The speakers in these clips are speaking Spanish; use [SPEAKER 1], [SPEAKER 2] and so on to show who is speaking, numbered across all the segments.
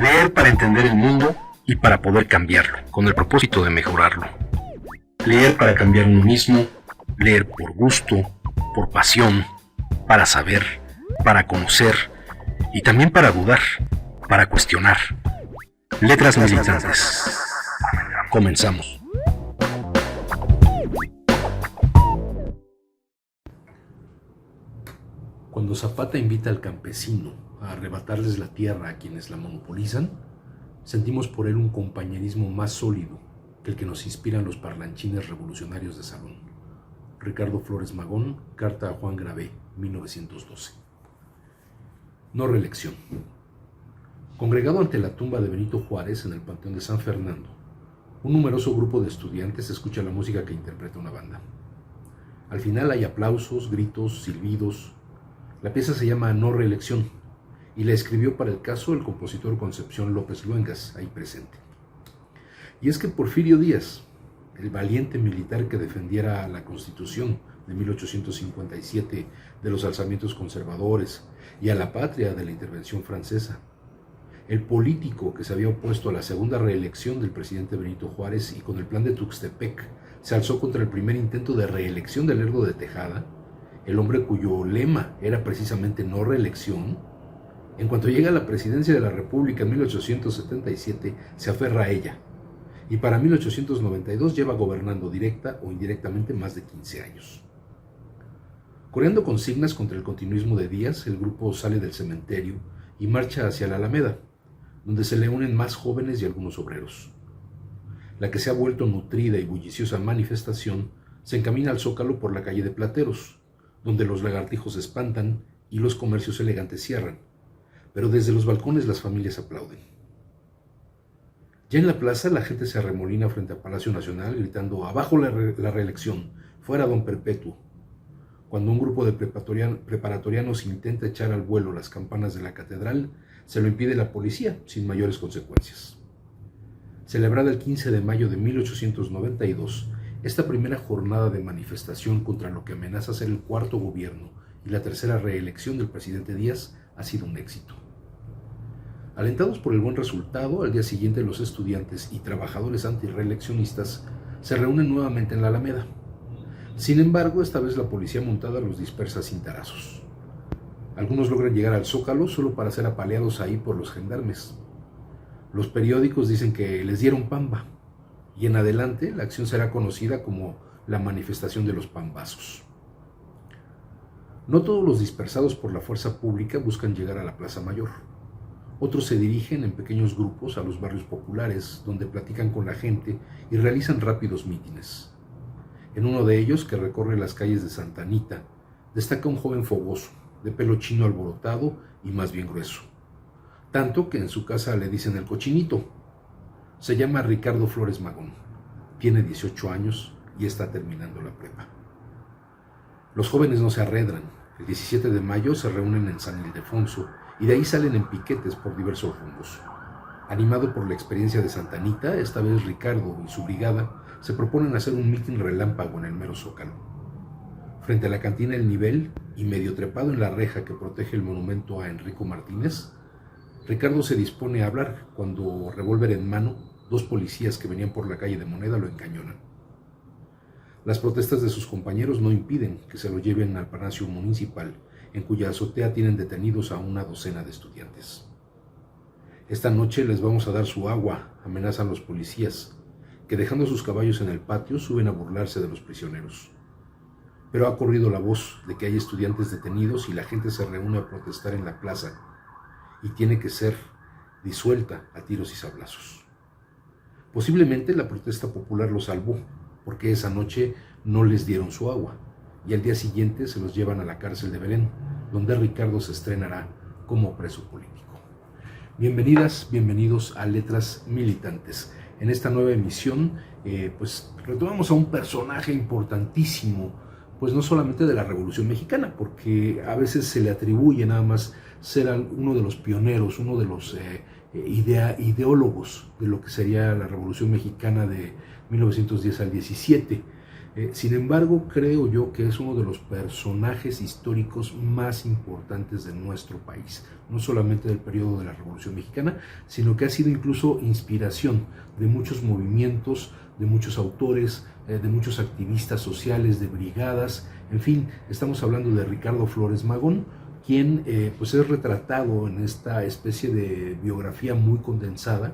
[SPEAKER 1] Leer para entender el mundo y para poder cambiarlo, con el propósito de mejorarlo. Leer para cambiar uno mismo, leer por gusto, por pasión, para saber, para conocer y también para dudar, para cuestionar. Letras militantes. Comenzamos.
[SPEAKER 2] Cuando Zapata invita al campesino a arrebatarles la tierra a quienes la monopolizan, sentimos por él un compañerismo más sólido que el que nos inspiran los parlanchines revolucionarios de salón. Ricardo Flores Magón, carta a Juan Gravé, 1912. No reelección. Congregado ante la tumba de Benito Juárez en el Panteón de San Fernando, un numeroso grupo de estudiantes escucha la música que interpreta una banda. Al final hay aplausos, gritos, silbidos. La pieza se llama No reelección y la escribió para el caso el compositor Concepción López Luengas, ahí presente. Y es que Porfirio Díaz, el valiente militar que defendiera la Constitución de 1857 de los alzamientos conservadores y a la patria de la intervención francesa, el político que se había opuesto a la segunda reelección del presidente Benito Juárez y con el plan de Tuxtepec se alzó contra el primer intento de reelección de Lerdo de Tejada, el hombre cuyo lema era precisamente no reelección, en cuanto llega a la presidencia de la República en 1877, se aferra a ella, y para 1892 lleva gobernando directa o indirectamente más de 15 años. Coreando consignas contra el continuismo de Díaz, el grupo sale del cementerio y marcha hacia la Alameda, donde se le unen más jóvenes y algunos obreros. La que se ha vuelto nutrida y bulliciosa manifestación se encamina al Zócalo por la calle de Plateros, donde los lagartijos se espantan y los comercios elegantes cierran, pero desde los balcones las familias aplauden. Ya en la plaza la gente se arremolina frente al Palacio Nacional gritando «Abajo la reelección, fuera don Perpetuo», cuando un grupo de preparatorianos intenta echar al vuelo las campanas de la catedral, se lo impide la policía sin mayores consecuencias. Celebrada el 15 de mayo de 1892, esta primera jornada de manifestación contra lo que amenaza ser el cuarto gobierno y la tercera reelección del presidente Díaz ha sido un éxito. Alentados por el buen resultado, al día siguiente los estudiantes y trabajadores antirreeleccionistas se reúnen nuevamente en la Alameda. Sin embargo, esta vez la policía montada los dispersa sin tarazos. Algunos logran llegar al Zócalo solo para ser apaleados ahí por los gendarmes. Los periódicos dicen que les dieron pamba, y en adelante la acción será conocida como la manifestación de los pambazos. No todos los dispersados por la fuerza pública buscan llegar a la Plaza Mayor. Otros se dirigen en pequeños grupos a los barrios populares, donde platican con la gente y realizan rápidos mítines. En uno de ellos, que recorre las calles de Santa Anita, destaca un joven fogoso, de pelo chino alborotado y más bien grueso. Tanto que en su casa le dicen el cochinito. Se llama Ricardo Flores Magón, tiene 18 años y está terminando la prepa. Los jóvenes no se arredran. El 17 de mayo se reúnen en San Ildefonso y de ahí salen en piquetes por diversos rumbos. Animado por la experiencia de Santa Anita, esta vez Ricardo y su brigada se proponen hacer un mitin relámpago en el mero Zócalo. Frente a la cantina El Nivel y medio trepado en la reja que protege el monumento a Enrico Martínez, Ricardo se dispone a hablar cuando, revólver en mano, dos policías que venían por la calle de Moneda lo encañonan. Las protestas de sus compañeros no impiden que se lo lleven al Palacio Municipal, en cuya azotea tienen detenidos a una docena de estudiantes. Esta noche les vamos a dar su agua, amenazan los policías, que dejando sus caballos en el patio suben a burlarse de los prisioneros. Pero ha corrido la voz de que hay estudiantes detenidos y la gente se reúne a protestar en la plaza y tiene que ser disuelta a tiros y sablazos. Posiblemente la protesta popular los salvó, porque esa noche no les dieron su agua, y al día siguiente se los llevan a la cárcel de Belén, donde Ricardo se estrenará como preso político. Bienvenidas, bienvenidos a Letras Militantes. En esta nueva emisión, pues retomamos a un personaje importantísimo, pues no solamente de la Revolución Mexicana, porque a veces se le atribuye nada más ser uno de los pioneros, uno de los ideólogos de lo que sería la Revolución Mexicana de 1910 al 17, Sin embargo, creo yo que es uno de los personajes históricos más importantes de nuestro país, no solamente del periodo de la Revolución Mexicana, sino que ha sido incluso inspiración de muchos movimientos, de muchos autores, de muchos activistas sociales, de brigadas. En fin, estamos hablando de Ricardo Flores Magón, quien pues es retratado en esta especie de biografía muy condensada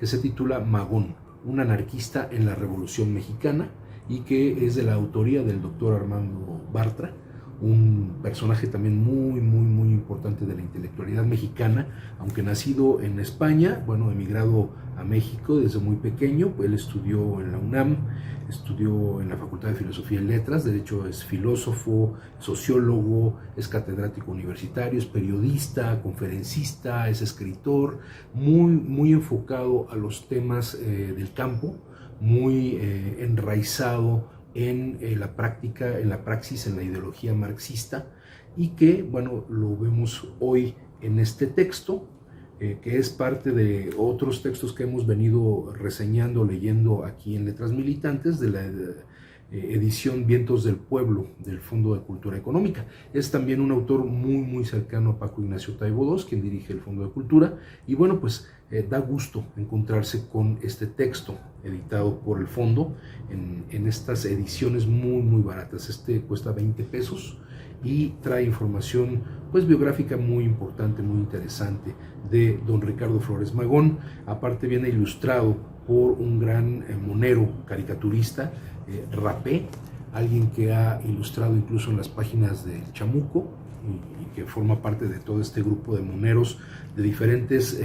[SPEAKER 2] que se titula Magón, un anarquista en la Revolución Mexicana, y que es de la autoría del doctor Armando Bartra, un personaje también muy importante de la intelectualidad mexicana, aunque nacido en España, bueno, emigrado a México desde muy pequeño. Él estudió en la UNAM, estudió en la Facultad de Filosofía y Letras, de hecho es filósofo, sociólogo, es catedrático universitario, es periodista, conferencista, es escritor, muy enfocado a los temas del campo, muy enraizado en la práctica, en la praxis, en la ideología marxista, y que, bueno, lo vemos hoy en este texto, que es parte de otros textos que hemos venido reseñando, leyendo aquí en Letras Militantes, de la edición Vientos del Pueblo del Fondo de Cultura Económica. Es también un autor muy cercano a Paco Ignacio Taibo II, quien dirige el Fondo de Cultura, y bueno, pues da gusto encontrarse con este texto editado por el Fondo en estas ediciones muy baratas. Este cuesta 20 pesos y trae información pues biográfica muy importante, muy interesante de don Ricardo Flores Magón. Aparte viene ilustrado por un gran monero caricaturista, Rapé, alguien que ha ilustrado incluso en las páginas del Chamuco y que forma parte de todo este grupo de moneros de diferentes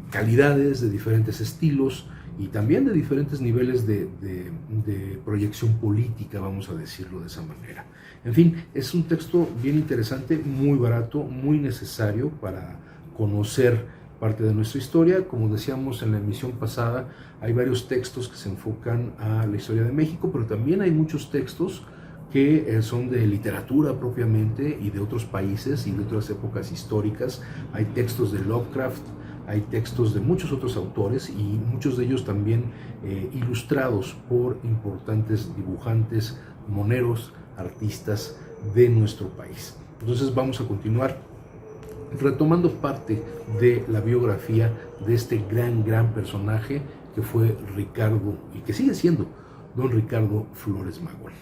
[SPEAKER 2] calidades, de diferentes estilos y también de diferentes niveles de proyección política, vamos a decirlo de esa manera. En fin, es un texto bien interesante, muy barato, muy necesario para conocer parte de nuestra historia. Como decíamos en la emisión pasada, hay varios textos que se enfocan a la historia de México, pero también hay muchos textos que son de literatura propiamente y de otros países y de otras épocas históricas. Hay textos de Lovecraft, hay textos de muchos otros autores y muchos de ellos también ilustrados por importantes dibujantes, moneros, artistas de nuestro país. Entonces vamos a continuar retomando parte de la biografía de este gran personaje que fue Ricardo y que sigue siendo don Ricardo Flores Magón.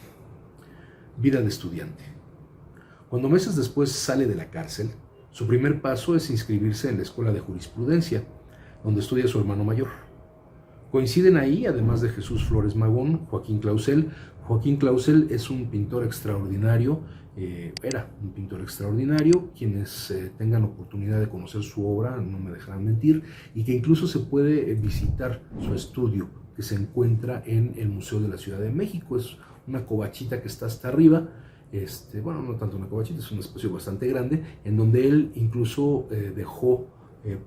[SPEAKER 2] Vida de estudiante. Cuando meses después sale de la cárcel, su primer paso es inscribirse en la Escuela de Jurisprudencia, donde estudia su hermano mayor. Coinciden ahí, además de Jesús Flores Magón, Joaquín Clausel. Joaquín Clausel es un pintor extraordinario, era un pintor extraordinario. Quienes tengan oportunidad de conocer su obra no me dejarán mentir, y que incluso se puede visitar su estudio, que se encuentra en el Museo de la Ciudad de México. Es una covachita que está hasta arriba, bueno, no tanto una covachita, es un espacio bastante grande, en donde él incluso dejó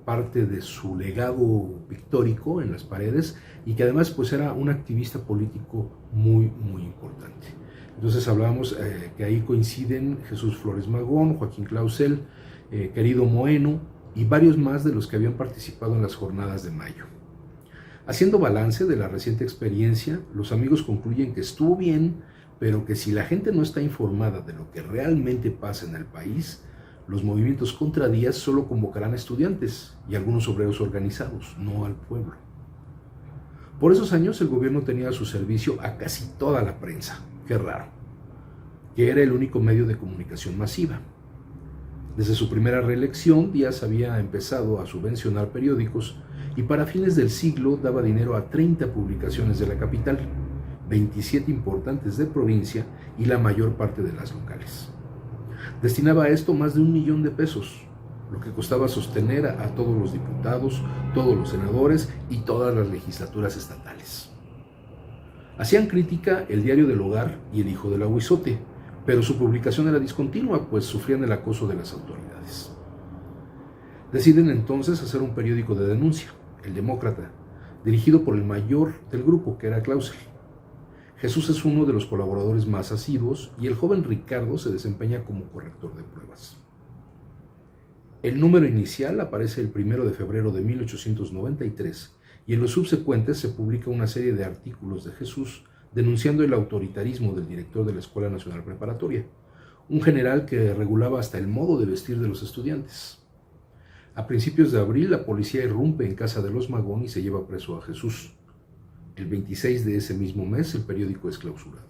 [SPEAKER 2] parte de su legado pictórico en las paredes, y que además pues era un activista político muy importante. Entonces hablábamos que ahí coinciden Jesús Flores Magón, Joaquín Clausel, Querido Moeno y varios más de los que habían participado en las jornadas de mayo. Haciendo balance de la reciente experiencia, los amigos concluyen que estuvo bien, pero que si la gente no está informada de lo que realmente pasa en el país, los movimientos contra Díaz solo convocarán a estudiantes y algunos obreros organizados, no al pueblo. Por esos años el gobierno tenía a su servicio a casi toda la prensa, qué raro, que era el único medio de comunicación masiva. Desde su primera reelección, Díaz había empezado a subvencionar periódicos y para fines del siglo daba dinero a 30 publicaciones de la capital, 27 importantes de provincia y la mayor parte de las locales. Destinaba a esto más de 1 millón de pesos, lo que costaba sostener a todos los diputados, todos los senadores y todas las legislaturas estatales. Hacían crítica el Diario del Hogar y el Hijo del Aguizote, pero su publicación era discontinua, pues sufrían el acoso de las autoridades. Deciden entonces hacer un periódico de denuncia, El Demócrata, dirigido por el mayor del grupo, que era Clausel. Jesús es uno de los colaboradores más asiduos y el joven Ricardo se desempeña como corrector de pruebas. El número inicial aparece el 1 de febrero de 1893 y en los subsecuentes se publica una serie de artículos de Jesús denunciando el autoritarismo del director de la Escuela Nacional Preparatoria, un general que regulaba hasta el modo de vestir de los estudiantes. A principios de abril, la policía irrumpe en casa de los Magón y se lleva preso a Jesús. El 26 de ese mismo mes, el periódico es clausurado.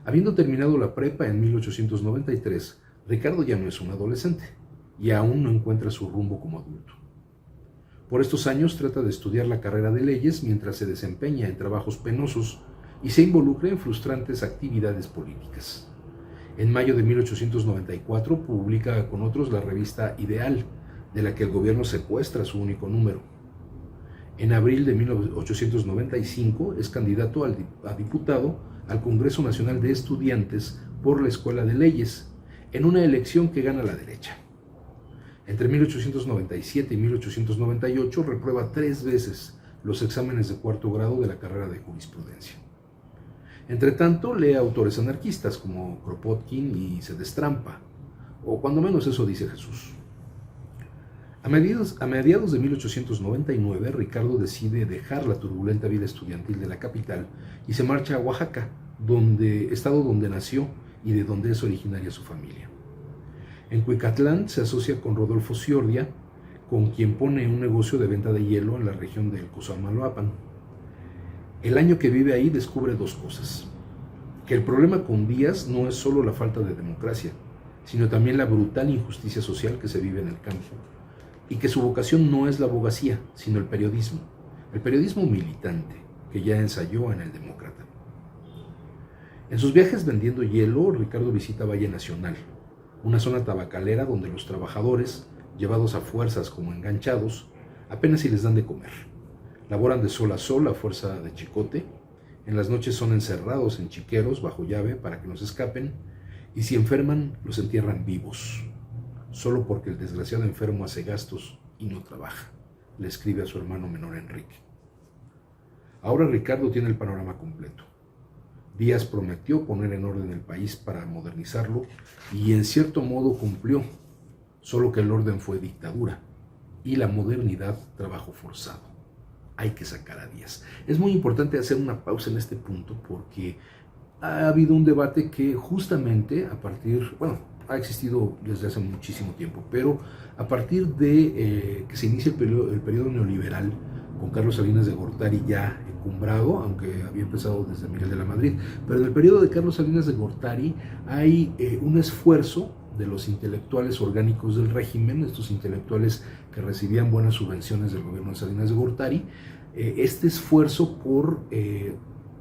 [SPEAKER 2] Habiendo terminado la prepa en 1893, Ricardo ya no es un adolescente y aún no encuentra su rumbo como adulto. Por estos años trata de estudiar la carrera de leyes mientras se desempeña en trabajos penosos y se involucra en frustrantes actividades políticas. En mayo de 1894 publica con otros la revista Ideal, de la que el gobierno secuestra su único número. En abril de 1895 es candidato a diputado al Congreso Nacional de Estudiantes por la Escuela de Leyes, en una elección que gana la derecha. Entre 1897 y 1898 reprueba 3 veces los exámenes de cuarto grado de la carrera de jurisprudencia. Entre tanto, lee autores anarquistas como Kropotkin y se destrampa, o cuando menos eso dice Jesús. A mediados de 1899, Ricardo decide dejar la turbulenta vida estudiantil de la capital y se marcha a Oaxaca, estado donde nació y de donde es originaria su familia. En Cuicatlán se asocia con Rodolfo Ciordia, con quien pone un negocio de venta de hielo en la región del Cosamaloapan. El año que vive ahí descubre 2 cosas: que el problema con Díaz no es solo la falta de democracia, sino también la brutal injusticia social que se vive en el campo, y que su vocación no es la abogacía, sino el periodismo militante que ya ensayó en El Demócrata. En sus viajes vendiendo hielo, Ricardo visita Valle Nacional, una zona tabacalera donde los trabajadores, llevados a fuerzas como enganchados, apenas si les dan de comer. Laboran de sol a sol a fuerza de chicote, en las noches son encerrados en chiqueros bajo llave para que no se escapen, y si enferman, los entierran vivos, solo porque el desgraciado enfermo hace gastos y no trabaja, le escribe a su hermano menor Enrique. Ahora Ricardo tiene el panorama completo. Díaz prometió poner en orden el país para modernizarlo y en cierto modo cumplió, solo que el orden fue dictadura y la modernidad trabajo forzado. Hay que sacar a Díaz. Es muy importante hacer una pausa en este punto porque ha habido un debate que justamente ha existido desde hace muchísimo tiempo, pero a partir de que se inicia el periodo neoliberal, con Carlos Salinas de Gortari ya encumbrado, aunque había empezado desde Miguel de la Madrid, pero en el periodo de Carlos Salinas de Gortari hay un esfuerzo de los intelectuales orgánicos del régimen, estos intelectuales que recibían buenas subvenciones del gobierno de Salinas de Gortari, este esfuerzo por,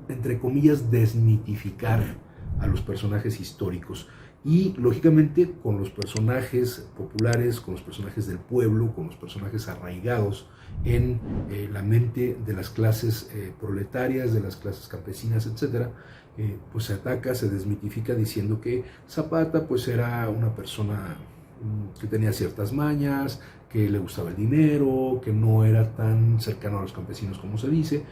[SPEAKER 2] entre comillas, desmitificar a los personajes históricos. Y lógicamente con los personajes populares, con los personajes del pueblo, con los personajes arraigados en la mente de las clases proletarias, de las clases campesinas, etc., pues se ataca, se desmitifica diciendo que Zapata pues era una persona que tenía ciertas mañas, que le gustaba el dinero, que no era tan cercano a los campesinos como se dice,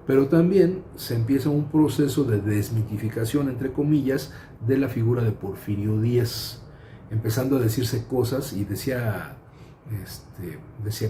[SPEAKER 2] pero también se empieza un proceso de desmitificación, entre comillas, de la figura de Porfirio Díaz, empezando a decirse cosas, y decía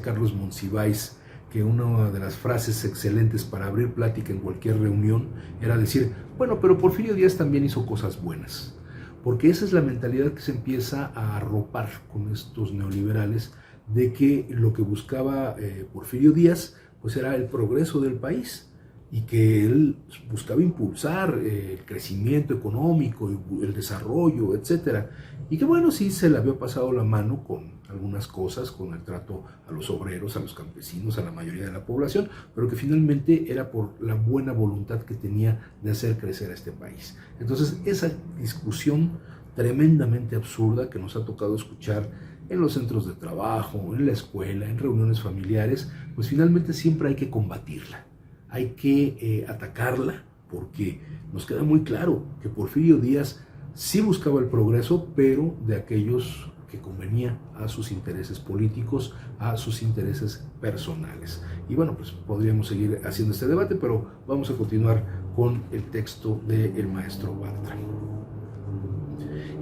[SPEAKER 2] Carlos Monsiváis que una de las frases excelentes para abrir plática en cualquier reunión era decir, bueno, pero Porfirio Díaz también hizo cosas buenas, porque esa es la mentalidad que se empieza a arropar con estos neoliberales, de que lo que buscaba Porfirio Díaz pues era el progreso del país, y que él buscaba impulsar el crecimiento económico, el desarrollo, etc. Y que bueno, sí se le había pasado la mano con algunas cosas, con el trato a los obreros, a los campesinos, a la mayoría de la población, pero que finalmente era por la buena voluntad que tenía de hacer crecer a este país. Entonces, esa discusión tremendamente absurda que nos ha tocado escuchar en los centros de trabajo, en la escuela, en reuniones familiares, pues finalmente siempre hay que combatirla. Hay que atacarla, porque nos queda muy claro que Porfirio Díaz sí buscaba el progreso, pero de aquellos que convenía a sus intereses políticos, a sus intereses personales. Y bueno, pues podríamos seguir haciendo este debate, pero vamos a continuar con el texto del maestro Bartra.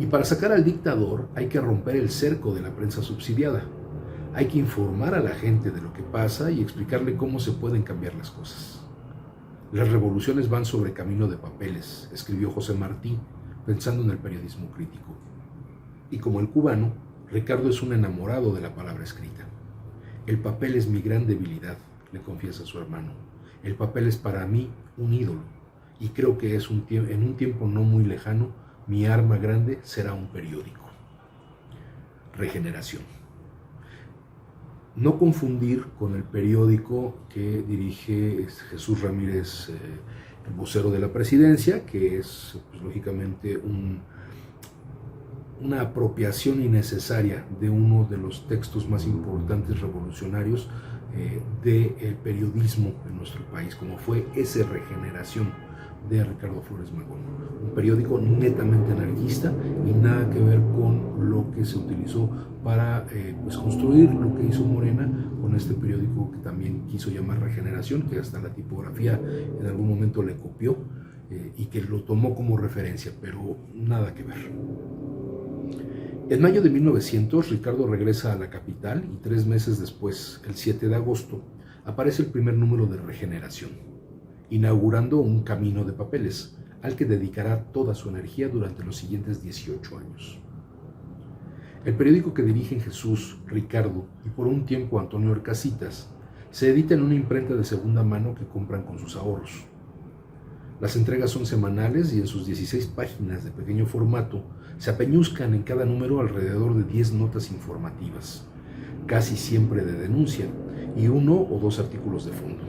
[SPEAKER 2] Y para sacar al dictador hay que romper el cerco de la prensa subsidiada. Hay que informar a la gente de lo que pasa y explicarle cómo se pueden cambiar las cosas. Las revoluciones van sobre camino de papeles, escribió José Martí, pensando en el periodismo crítico. Y como el cubano, Ricardo es un enamorado de la palabra escrita. El papel es mi gran debilidad, le confiesa a su hermano. El papel es para mí un ídolo, y creo que en un tiempo no muy lejano, mi arma grande será un periódico. Regeneración. No confundir con el periódico que dirige Jesús Ramírez, el vocero de la presidencia, que es pues, lógicamente una apropiación innecesaria de uno de los textos más importantes revolucionarios del periodismo en nuestro país, como fue ese Regeneración de Ricardo Flores Magón, un periódico netamente anarquista y nada que ver con lo que se utilizó para pues construir lo que hizo Morena con este periódico que también quiso llamar Regeneración, que hasta la tipografía en algún momento le copió y que lo tomó como referencia, pero nada que ver. En mayo de 1900, Ricardo regresa a la capital y 3 meses después, el 7 de agosto, aparece el primer número de Regeneración, inaugurando un camino de papeles, al que dedicará toda su energía durante los siguientes 18 años. El periódico que dirigen Jesús, Ricardo y por un tiempo Antonio Orcasitas, se edita en una imprenta de segunda mano que compran con sus ahorros. Las entregas son semanales y en sus 16 páginas de pequeño formato se apeñuzcan en cada número alrededor de 10 notas informativas, casi siempre de denuncia, y 1 o 2 artículos de fondo.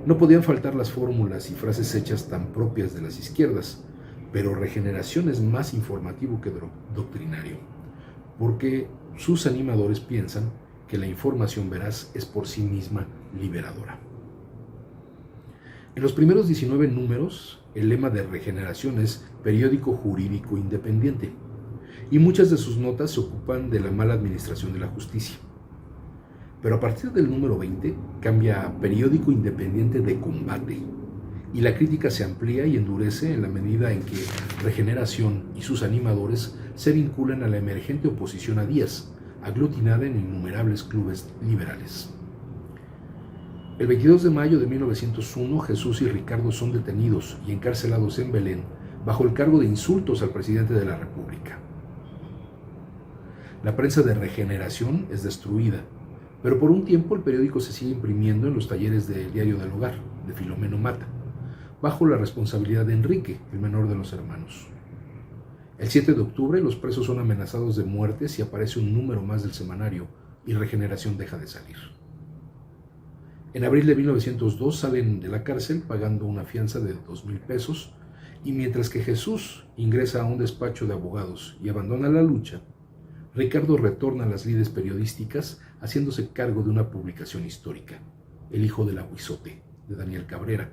[SPEAKER 2] No podían faltar las fórmulas y frases hechas tan propias de las izquierdas, pero Regeneración es más informativo que doctrinario, porque sus animadores piensan que la información veraz es por sí misma liberadora. En los primeros 19 números, el lema de Regeneración es periódico jurídico independiente, y muchas de sus notas se ocupan de la mala administración de la justicia. Pero a partir del número 20 cambia a periódico independiente de combate, y la crítica se amplía y endurece en la medida en que Regeneración y sus animadores se vinculan a la emergente oposición a Díaz, aglutinada en innumerables clubes liberales. El 22 de mayo de 1901, Jesús y Ricardo son detenidos y encarcelados en Belén bajo el cargo de insultos al presidente de la República. La prensa de Regeneración es destruida, pero por un tiempo el periódico se sigue imprimiendo en los talleres del Diario del Hogar, de Filomeno Mata, bajo la responsabilidad de Enrique, el menor de los hermanos. El 7 de octubre los presos son amenazados de muerte si aparece un número más del semanario y Regeneración deja de salir. En abril de 1902 salen de la cárcel pagando una fianza de 2,000 pesos y mientras que Jesús ingresa a un despacho de abogados y abandona la lucha, Ricardo retorna a las lides periodísticas haciéndose cargo de una publicación histórica, El hijo del aguizote, de Daniel Cabrera,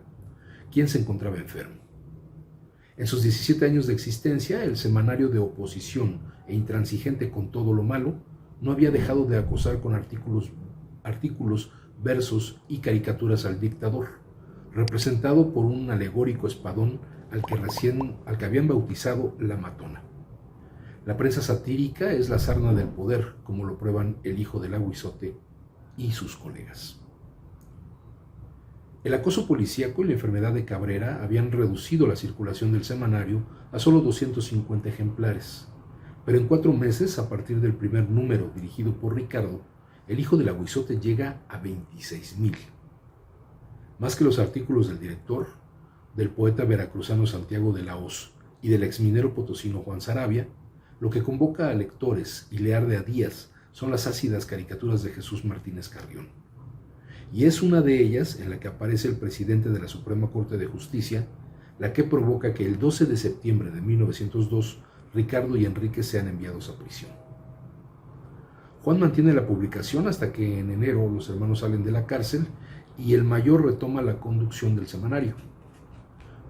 [SPEAKER 2] quien se encontraba enfermo. En sus 17 años de existencia, el semanario de oposición e intransigente con todo lo malo no había dejado de acosar con artículos, versos y caricaturas al dictador, representado por un alegórico espadón al que habían bautizado la Matona. La prensa satírica es la sarna del poder, como lo prueban el hijo del aguizote y sus colegas. El acoso policíaco y la enfermedad de Cabrera habían reducido la circulación del semanario a solo 250 ejemplares, pero en 4 meses, a partir del primer número dirigido por Ricardo, el hijo del aguizote llega a 26,000. Más que los artículos del director, del poeta veracruzano Santiago de la Hoz y del exminero potosino Juan Sarabia, lo que convoca a lectores y le arde a Díaz son las ácidas caricaturas de Jesús Martínez Carrión. Y es una de ellas en la que aparece el presidente de la Suprema Corte de Justicia, la que provoca que el 12 de septiembre de 1902 Ricardo y Enrique sean enviados a prisión. Juan mantiene la publicación hasta que en enero los hermanos salen de la cárcel y el mayor retoma la conducción del semanario.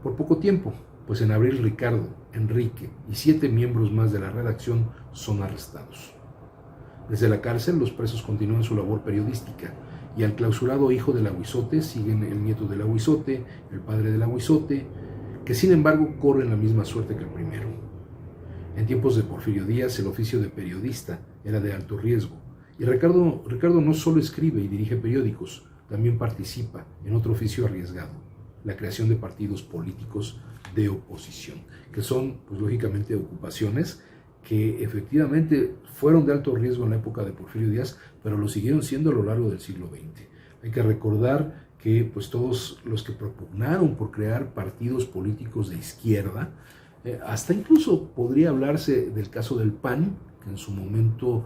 [SPEAKER 2] Por poco tiempo, pues en abril Ricardo, Enrique y 7 miembros más de la redacción son arrestados. Desde la cárcel los presos continúan su labor periodística y al clausurado hijo del aguizote siguen el nieto del aguizote, el padre del aguizote, que sin embargo corren la misma suerte que el primero. En tiempos de Porfirio Díaz, el oficio de periodista era de alto riesgo, y Ricardo no solo escribe y dirige periódicos, también participa en otro oficio arriesgado, la creación de partidos políticos de oposición, que son, pues lógicamente, ocupaciones que efectivamente fueron de alto riesgo en la época de Porfirio Díaz, pero lo siguieron siendo a lo largo del siglo XX. Hay que recordar que pues todos los que propugnaron por crear partidos políticos de izquierda, hasta incluso podría hablarse del caso del PAN, que en su momento,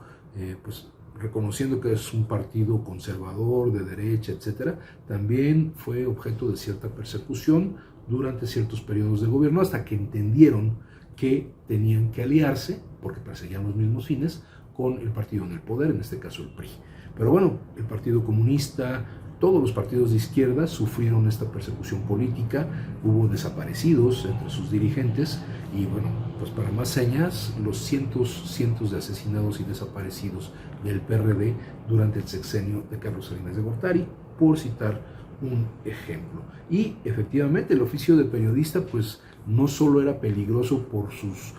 [SPEAKER 2] pues reconociendo que es un partido conservador, de derecha, etcétera, también fue objeto de cierta persecución durante ciertos periodos de gobierno, hasta que entendieron que tenían que aliarse, porque perseguían los mismos fines, con el partido en el poder, en este caso el PRI. Pero bueno, el Partido Comunista, todos los partidos de izquierda sufrieron esta persecución política, hubo desaparecidos entre sus dirigentes y bueno, pues para más señas, los cientos de asesinados y desaparecidos del PRD durante el sexenio de Carlos Salinas de Gortari, por citar un ejemplo. Y efectivamente el oficio de periodista pues no solo era peligroso por sus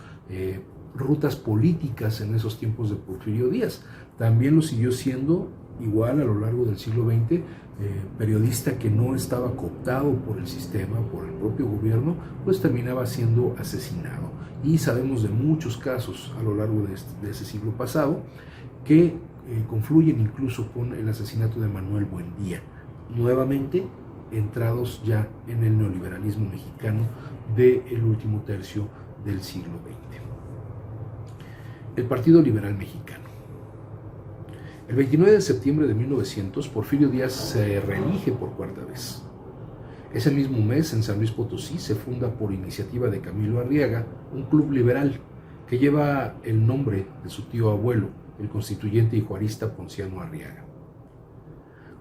[SPEAKER 2] rutas políticas en esos tiempos de Porfirio Díaz, también lo siguió siendo igual a lo largo del siglo XX, periodista que no estaba cooptado por el sistema, por el propio gobierno, pues terminaba siendo asesinado. Y sabemos de muchos casos a lo largo de ese siglo pasado que confluyen incluso con el asesinato de Manuel Buendía, nuevamente entrados ya en el neoliberalismo mexicano del último tercio del siglo XX. El Partido Liberal Mexicano. El 29 de septiembre de 1900, Porfirio Díaz se reelige por cuarta vez. Ese mismo mes, en San Luis Potosí, se funda por iniciativa de Camilo Arriaga un club liberal que lleva el nombre de su tío abuelo, el constituyente y juarista Ponciano Arriaga.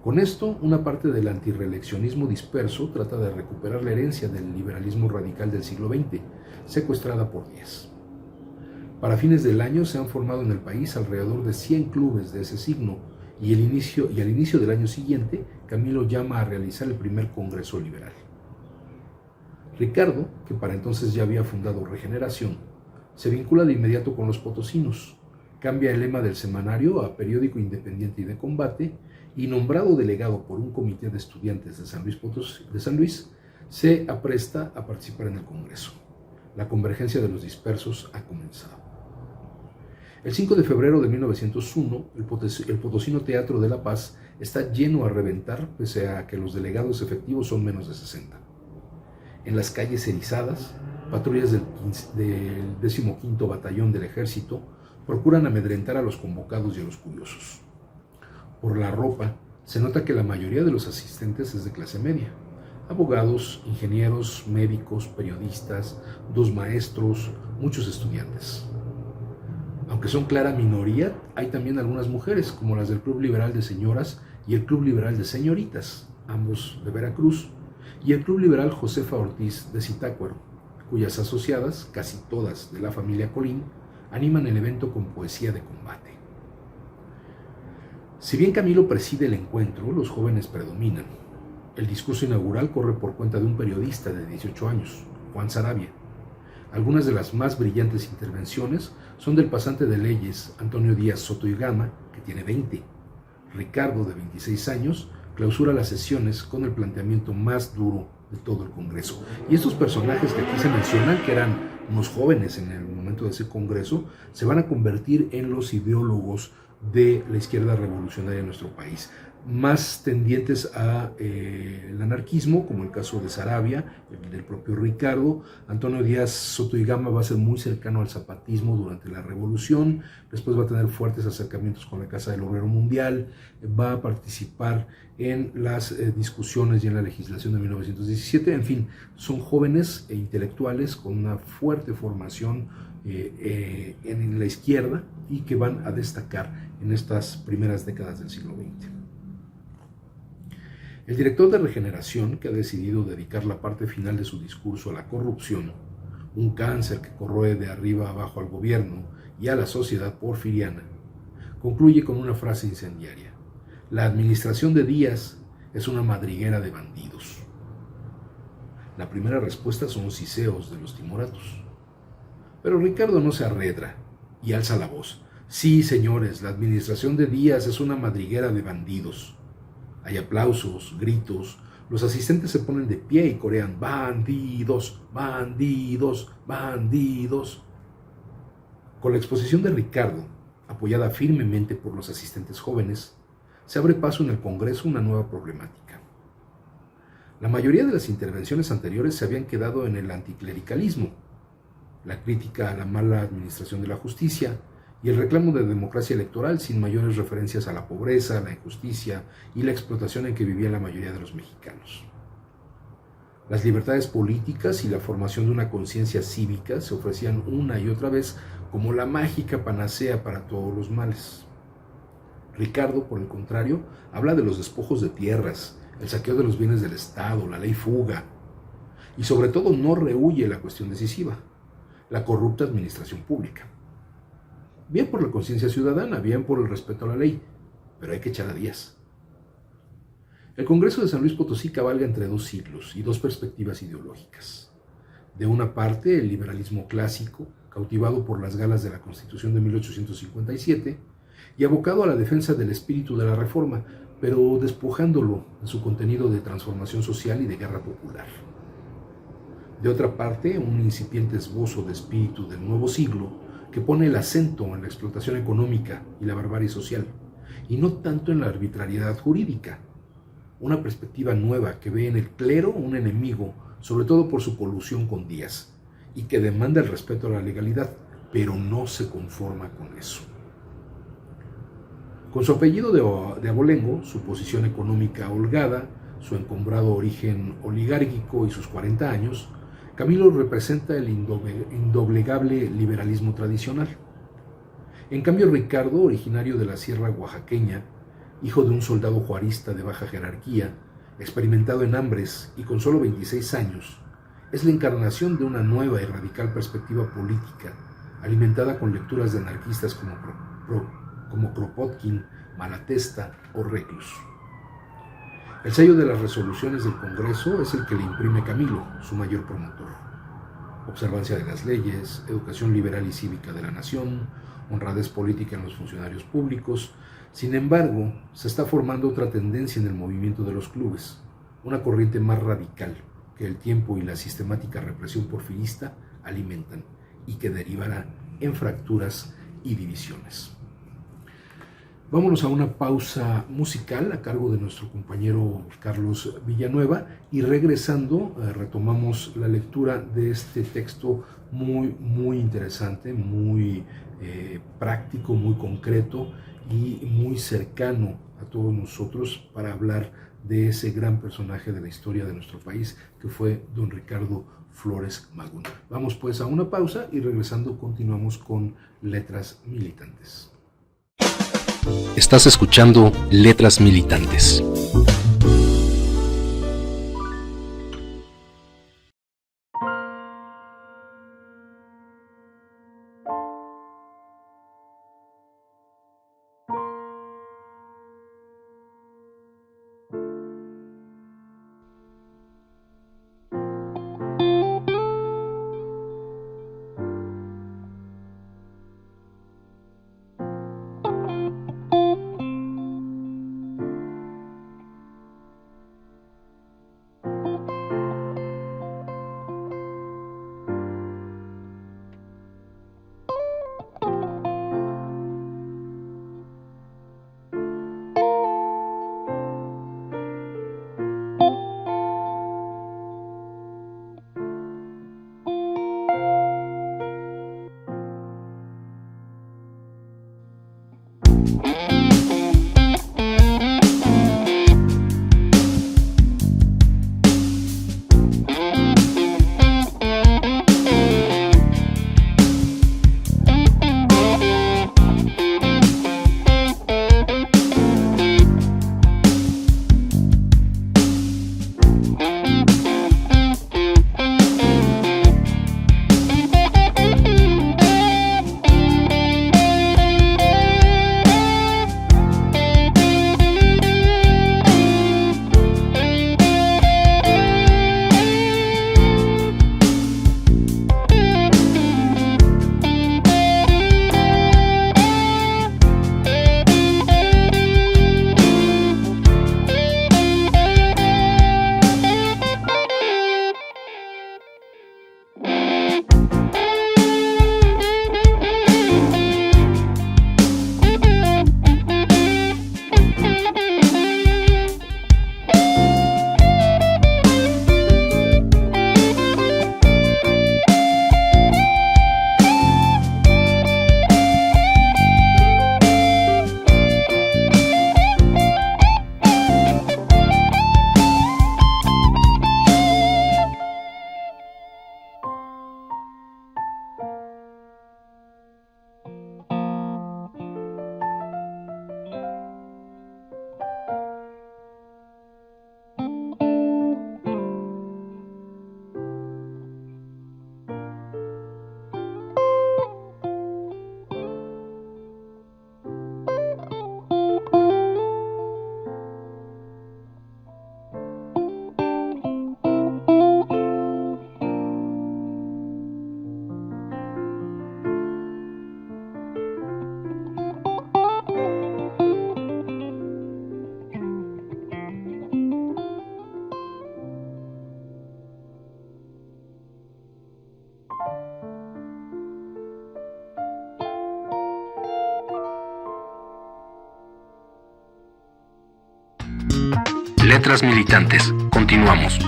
[SPEAKER 2] Con esto, una parte del antirreeleccionismo disperso trata de recuperar la herencia del liberalismo radical del siglo XX, secuestrada por Díaz. Para fines del año se han formado en el país alrededor de 100 clubes de ese signo y al inicio del año siguiente, Camilo llama a realizar el primer Congreso Liberal. Ricardo, que para entonces ya había fundado Regeneración, se vincula de inmediato con los potosinos, cambia el lema del semanario a Periódico Independiente y de Combate y, nombrado delegado por un comité de estudiantes de San Luis, se apresta a participar en el Congreso. La convergencia de los dispersos ha comenzado. El 5 de febrero de 1901, el Potosino Teatro de La Paz está lleno a reventar, pese a que los delegados efectivos son menos de 60. En las calles erizadas, patrullas del 15º Batallón del Ejército procuran amedrentar a los convocados y a los curiosos. Por la ropa, se nota que la mayoría de los asistentes es de clase media. Abogados, ingenieros, médicos, periodistas, 2 maestros, muchos estudiantes. Aunque son clara minoría, hay también algunas mujeres, como las del Club Liberal de Señoras y el Club Liberal de Señoritas, ambos de Veracruz, y el Club Liberal Josefa Ortiz de Zitácuaro, cuyas asociadas, casi todas de la familia Colín, animan el evento con poesía de combate. Si bien Camilo preside el encuentro, los jóvenes predominan. El discurso inaugural corre por cuenta de un periodista de 18 años, Juan Saravia. Algunas de las más brillantes intervenciones son del pasante de leyes Antonio Díaz Soto y Gama, que tiene 20. Ricardo, de 26 años, clausura las sesiones con el planteamiento más duro de todo el Congreso. Y estos personajes que aquí se mencionan, que eran unos jóvenes en el momento de ese Congreso, se van a convertir en los ideólogos de la izquierda revolucionaria en nuestro país, más tendientes a el anarquismo, como el caso de Saravia, el del propio Ricardo. Antonio Díaz Soto y Gama va a ser muy cercano al zapatismo durante la revolución, después va a tener fuertes acercamientos con la Casa del Obrero Mundial, va a participar en las discusiones y en la legislación de 1917, en fin, son jóvenes e intelectuales con una fuerte formación en la izquierda y que van a destacar en estas primeras décadas del siglo XX. El director de Regeneración, que ha decidido dedicar la parte final de su discurso a la corrupción, un cáncer que corroe de arriba abajo al gobierno y a la sociedad porfiriana, concluye con una frase incendiaria: la administración de Díaz es una madriguera de bandidos. La primera respuesta son los siseos de los timoratos. Pero Ricardo no se arredra y alza la voz: sí, señores, la administración de Díaz es una madriguera de bandidos. Hay aplausos, gritos, Los asistentes se ponen de pie y corean bandidos, bandidos, bandidos. Con la exposición de Ricardo, apoyada firmemente por los asistentes jóvenes, se abre paso en el Congreso una nueva problemática. La mayoría de las intervenciones anteriores se habían quedado en el anticlericalismo, la crítica a la mala administración de la justicia y el reclamo de democracia electoral sin mayores referencias a la pobreza, la injusticia y la explotación en que vivía la mayoría de los mexicanos. Las libertades políticas y la formación de una conciencia cívica se ofrecían una y otra vez como la mágica panacea para todos los males. Ricardo, por el contrario, habla de los despojos de tierras, el saqueo de los bienes del Estado, la ley fuga, y sobre todo no rehúye la cuestión decisiva, la corrupta administración pública. Bien por la conciencia ciudadana, bien por el respeto a la ley, pero hay que echar a días. El Congreso de San Luis Potosí cabalga entre dos siglos y dos perspectivas ideológicas. De una parte, el liberalismo clásico, cautivado por las galas de la Constitución de 1857 y abocado a la defensa del espíritu de la reforma, pero despojándolo de su contenido de transformación social y de guerra popular. De otra parte, un incipiente esbozo de espíritu del nuevo siglo que pone el acento en la explotación económica y la barbarie social, y no tanto en la arbitrariedad jurídica. Una perspectiva nueva que ve en el clero un enemigo, sobre todo por su colusión con Díaz, y que demanda el respeto a la legalidad, pero no se conforma con eso. Con su apellido de abolengo, su posición económica holgada, su encumbrado origen oligárquico y sus 40 años, Camilo representa el indoblegable liberalismo tradicional. En cambio, Ricardo, originario de la sierra oaxaqueña, hijo de un soldado juarista de baja jerarquía, experimentado en hambres y con solo 26 años, es la encarnación de una nueva y radical perspectiva política, alimentada con lecturas de anarquistas como Kropotkin, Malatesta o Reclus. El sello de las resoluciones del Congreso es el que le imprime Camilo, su mayor promotor. Observancia de las leyes, educación liberal y cívica de la nación, honradez política en los funcionarios públicos. Sin embargo, se está formando otra tendencia en el movimiento de los clubes, una corriente más radical que el tiempo y la sistemática represión porfirista alimentan y que derivará en fracturas y divisiones. Vámonos a una pausa musical a cargo de nuestro compañero Carlos Villanueva y regresando retomamos la lectura de este texto muy interesante, muy práctico, muy concreto y muy cercano a todos nosotros para hablar de ese gran personaje de la historia de nuestro país que fue don Ricardo Flores Magón. Vamos pues a una pausa y regresando continuamos con Letras Militantes.
[SPEAKER 1] Estás escuchando Letras Militantes. Letras Militantes. Continuamos.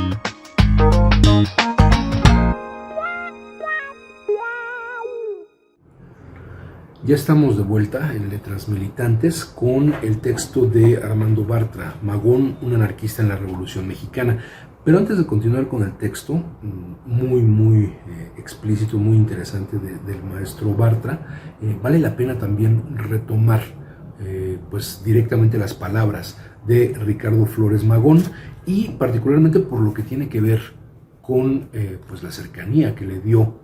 [SPEAKER 2] Ya estamos de vuelta en Letras Militantes con el texto de Armando Bartra, Magón, un anarquista en la Revolución Mexicana. Pero antes de continuar con el texto, muy explícito, muy interesante del maestro Bartra, vale la pena también retomar pues directamente las palabras de Ricardo Flores Magón, y particularmente por lo que tiene que ver con pues la cercanía que le dio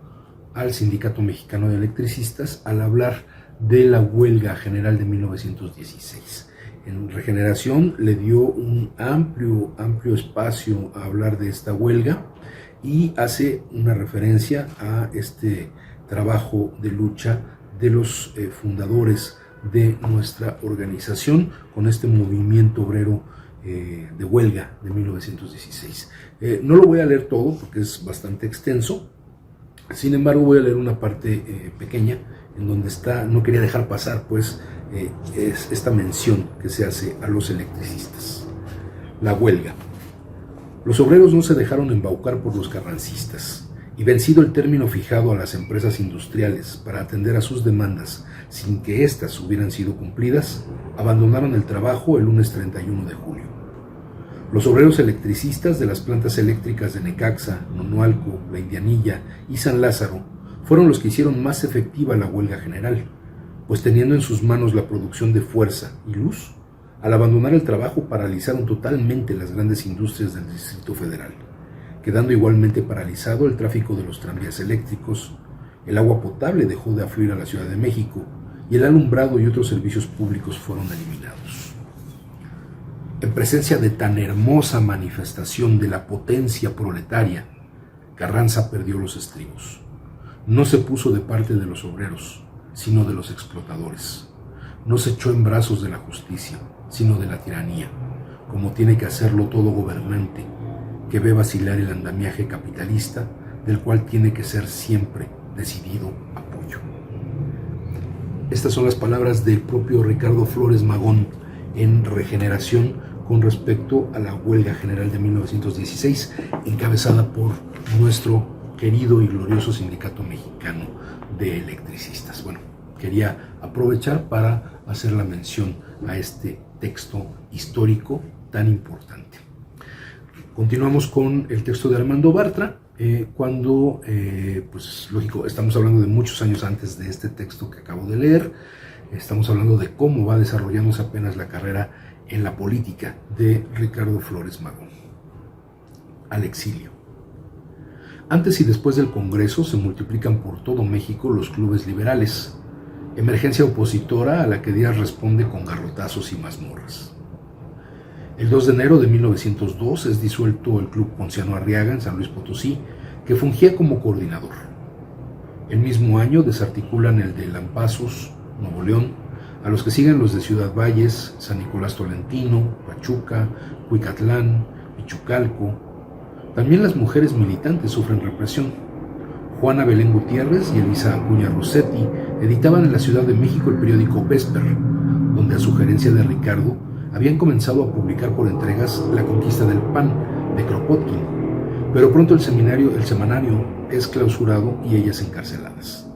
[SPEAKER 2] al Sindicato Mexicano de Electricistas al hablar de la huelga general de 1916. En Regeneración le dio un amplio espacio a hablar de esta huelga y hace una referencia a este trabajo de lucha de los fundadores de nuestra organización con este movimiento obrero de huelga de 1916. No lo voy a leer todo porque es bastante extenso. Sin embargo, voy a leer una parte pequeña en donde no quería dejar pasar pues es esta mención que se hace a los electricistas. La huelga. Los obreros no se dejaron embaucar por los carrancistas, y vencido el término fijado a las empresas industriales para atender a sus demandas sin que éstas hubieran sido cumplidas, abandonaron el trabajo el lunes 31 de julio. Los obreros electricistas de las plantas eléctricas de Necaxa, Nonualco, La Indianilla y San Lázaro fueron los que hicieron más efectiva la huelga general, pues teniendo en sus manos la producción de fuerza y luz, al abandonar el trabajo paralizaron totalmente las grandes industrias del Distrito Federal, quedando igualmente paralizado el tráfico de los tranvías eléctricos, el agua potable dejó de afluir a la Ciudad de México y el alumbrado y otros servicios públicos fueron eliminados. En presencia de tan hermosa manifestación de la potencia proletaria, Carranza perdió los estribos. No se puso de parte de los obreros, sino de los explotadores. No se echó en brazos de la justicia, sino de la tiranía, como tiene que hacerlo todo gobernante que ve vacilar el andamiaje capitalista, del cual tiene que ser siempre decidido apoyo. Estas son las palabras del propio Ricardo Flores Magón en Regeneración con respecto a la huelga general de 1916, encabezada por nuestro querido y glorioso Sindicato Mexicano de Electricistas. Bueno, quería aprovechar para hacer la mención a este texto histórico tan importante. Continuamos con el texto de Armando Bartra, cuando, pues lógico, estamos hablando de muchos años antes de este texto que acabo de leer. Estamos hablando de cómo va desarrollándose apenas la carrera en la política de Ricardo Flores Magón. Al exilio. Antes y después del Congreso se multiplican por todo México los clubes liberales, emergencia opositora a la que Díaz responde con garrotazos y mazmorras. El 2 de enero de 1902 es disuelto el Club Ponciano Arriaga en San Luis Potosí, que fungía como coordinador. El mismo año desarticulan el de Lampazos, Nuevo León, a los que siguen los de Ciudad Valles, San Nicolás Tolentino, Pachuca, Cuicatlán, Pichucalco. También las mujeres militantes sufren represión. Juana Belén Gutiérrez y Elisa Acuña Rossetti editaban en la Ciudad de México el periódico Vesper, donde a sugerencia de Ricardo habían comenzado a publicar por entregas La Conquista del Pan, de Kropotkin, pero pronto el semanario es clausurado y ellas encarceladas.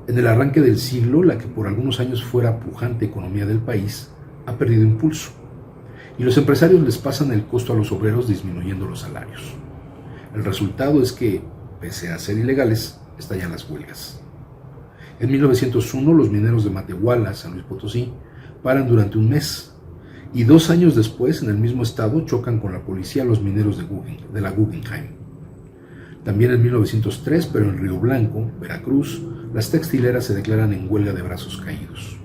[SPEAKER 2] En el arranque del siglo, la que por algunos años fuera pujante economía del país ha perdido impulso, y los empresarios les pasan el costo a los obreros disminuyendo los salarios. El resultado es que, pese a ser ilegales, estallan las huelgas. En 1901, los mineros de Matehuala, San Luis Potosí, paran durante un mes, y 2 años después, en el mismo estado, chocan con la policía los mineros de la Guggenheim. También en 1903, pero en Río Blanco, Veracruz, las textileras se declaran en huelga de brazos caídos.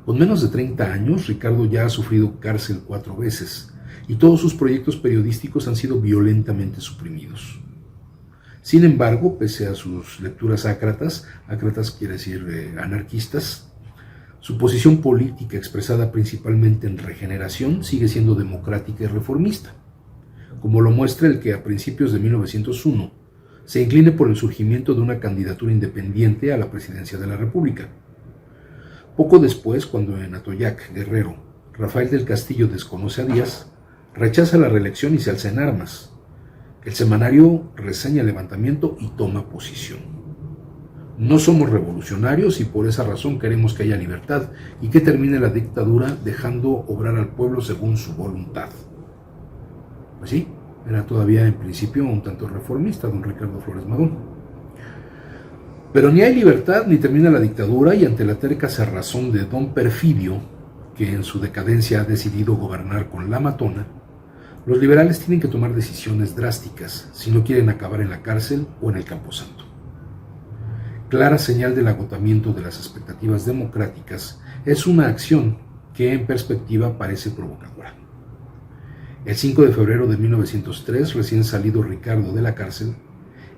[SPEAKER 2] Con menos de 30 años, Ricardo ya ha sufrido cárcel 4 veces, y todos sus proyectos periodísticos han sido violentamente suprimidos. Sin embargo, pese a sus lecturas ácratas quiere decir anarquistas, su posición política, expresada principalmente en Regeneración, sigue siendo democrática y reformista, como lo muestra el que a principios de 1901 se incline por el surgimiento de una candidatura independiente a la presidencia de la República. Poco después, cuando en Atoyac, Guerrero, Rafael del Castillo desconoce a Díaz, rechaza la reelección y se alza en armas. El semanario reseña el levantamiento y toma posición. No somos revolucionarios y por esa razón queremos que haya libertad y que termine la dictadura dejando obrar al pueblo según su voluntad. Pues sí, era todavía en principio un tanto reformista don Ricardo Flores Magón. Pero ni hay libertad ni termina la dictadura, y ante la terca cerrazón de don Perfidio, que en su decadencia ha decidido gobernar con la matona, los liberales tienen que tomar decisiones drásticas si no quieren acabar en la cárcel o en el camposanto. Clara señal del agotamiento de las expectativas democráticas es una acción que en perspectiva parece provocadora. El 5 de febrero de 1903, recién salido Ricardo de la cárcel,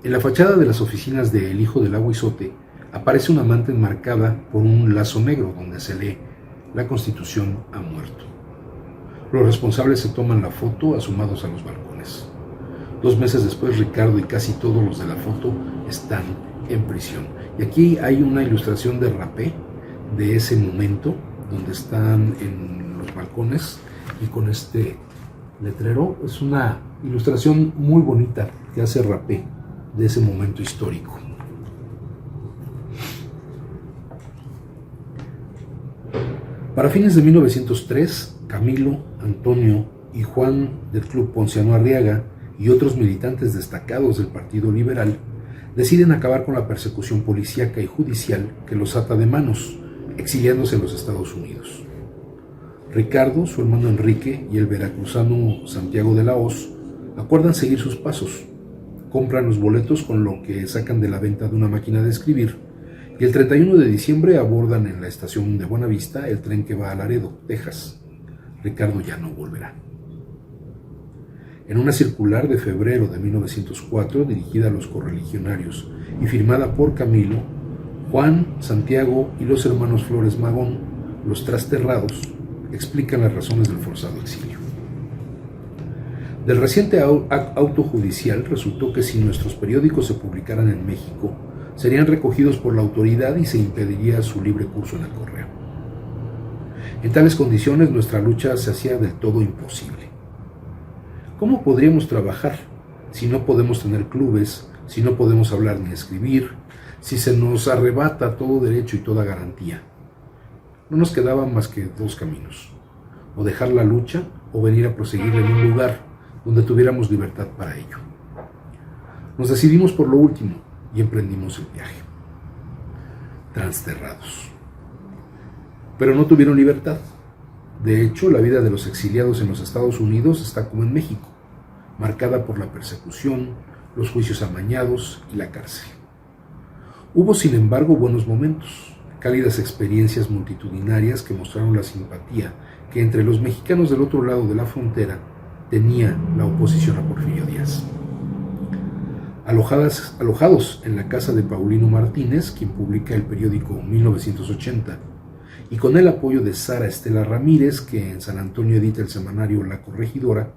[SPEAKER 2] en la fachada de las oficinas de El Hijo del Aguizote aparece una manta enmarcada por un lazo negro donde se lee: "La Constitución ha muerto". Los responsables se toman la foto asomados a los balcones. 2 meses después, Ricardo y casi todos los de la foto están en prisión. Y aquí hay una ilustración de Rapé de ese momento, donde están en los balcones y con este letrero. Es una ilustración muy bonita que hace Rapé de ese momento histórico. Para fines de 1903, Camilo, Antonio y Juan del Club Ponciano Arriaga y otros militantes destacados del Partido Liberal deciden acabar con la persecución policíaca y judicial que los ata de manos, exiliándose en los Estados Unidos. Ricardo, su hermano Enrique y el veracruzano Santiago de la Hoz acuerdan seguir sus pasos, compran los boletos con lo que sacan de la venta de una máquina de escribir, y el 31 de diciembre abordan en la estación de Buenavista el tren que va a Laredo, Texas. Ricardo ya no volverá. En una circular de febrero de 1904, dirigida a los correligionarios y firmada por Camilo, Juan, Santiago y los hermanos Flores Magón, los trasterrados, explican las razones del forzado exilio. Del reciente auto judicial resultó que si nuestros periódicos se publicaran en México, serían recogidos por la autoridad y se impediría su libre curso en el correo. En tales condiciones nuestra lucha se hacía del todo imposible. ¿Cómo podríamos trabajar si no podemos tener clubes, si no podemos hablar ni escribir, si se nos arrebata todo derecho y toda garantía? No nos quedaban más que 2 caminos: o dejar la lucha o venir a proseguir en un lugar donde tuviéramos libertad para ello. Nos decidimos por lo último y emprendimos el viaje. Transterrados. Pero no tuvieron libertad. De hecho, la vida de los exiliados en los Estados Unidos está como en México, marcada por la persecución, los juicios amañados y la cárcel. Hubo, sin embargo, buenos momentos, cálidas experiencias multitudinarias que mostraron la simpatía que entre los mexicanos del otro lado de la frontera tenía la oposición a Porfirio Díaz. Alojados en la casa de Paulino Martínez, quien publica el periódico 1980, y con el apoyo de Sara Estela Ramírez, que en San Antonio edita el semanario La Corregidora,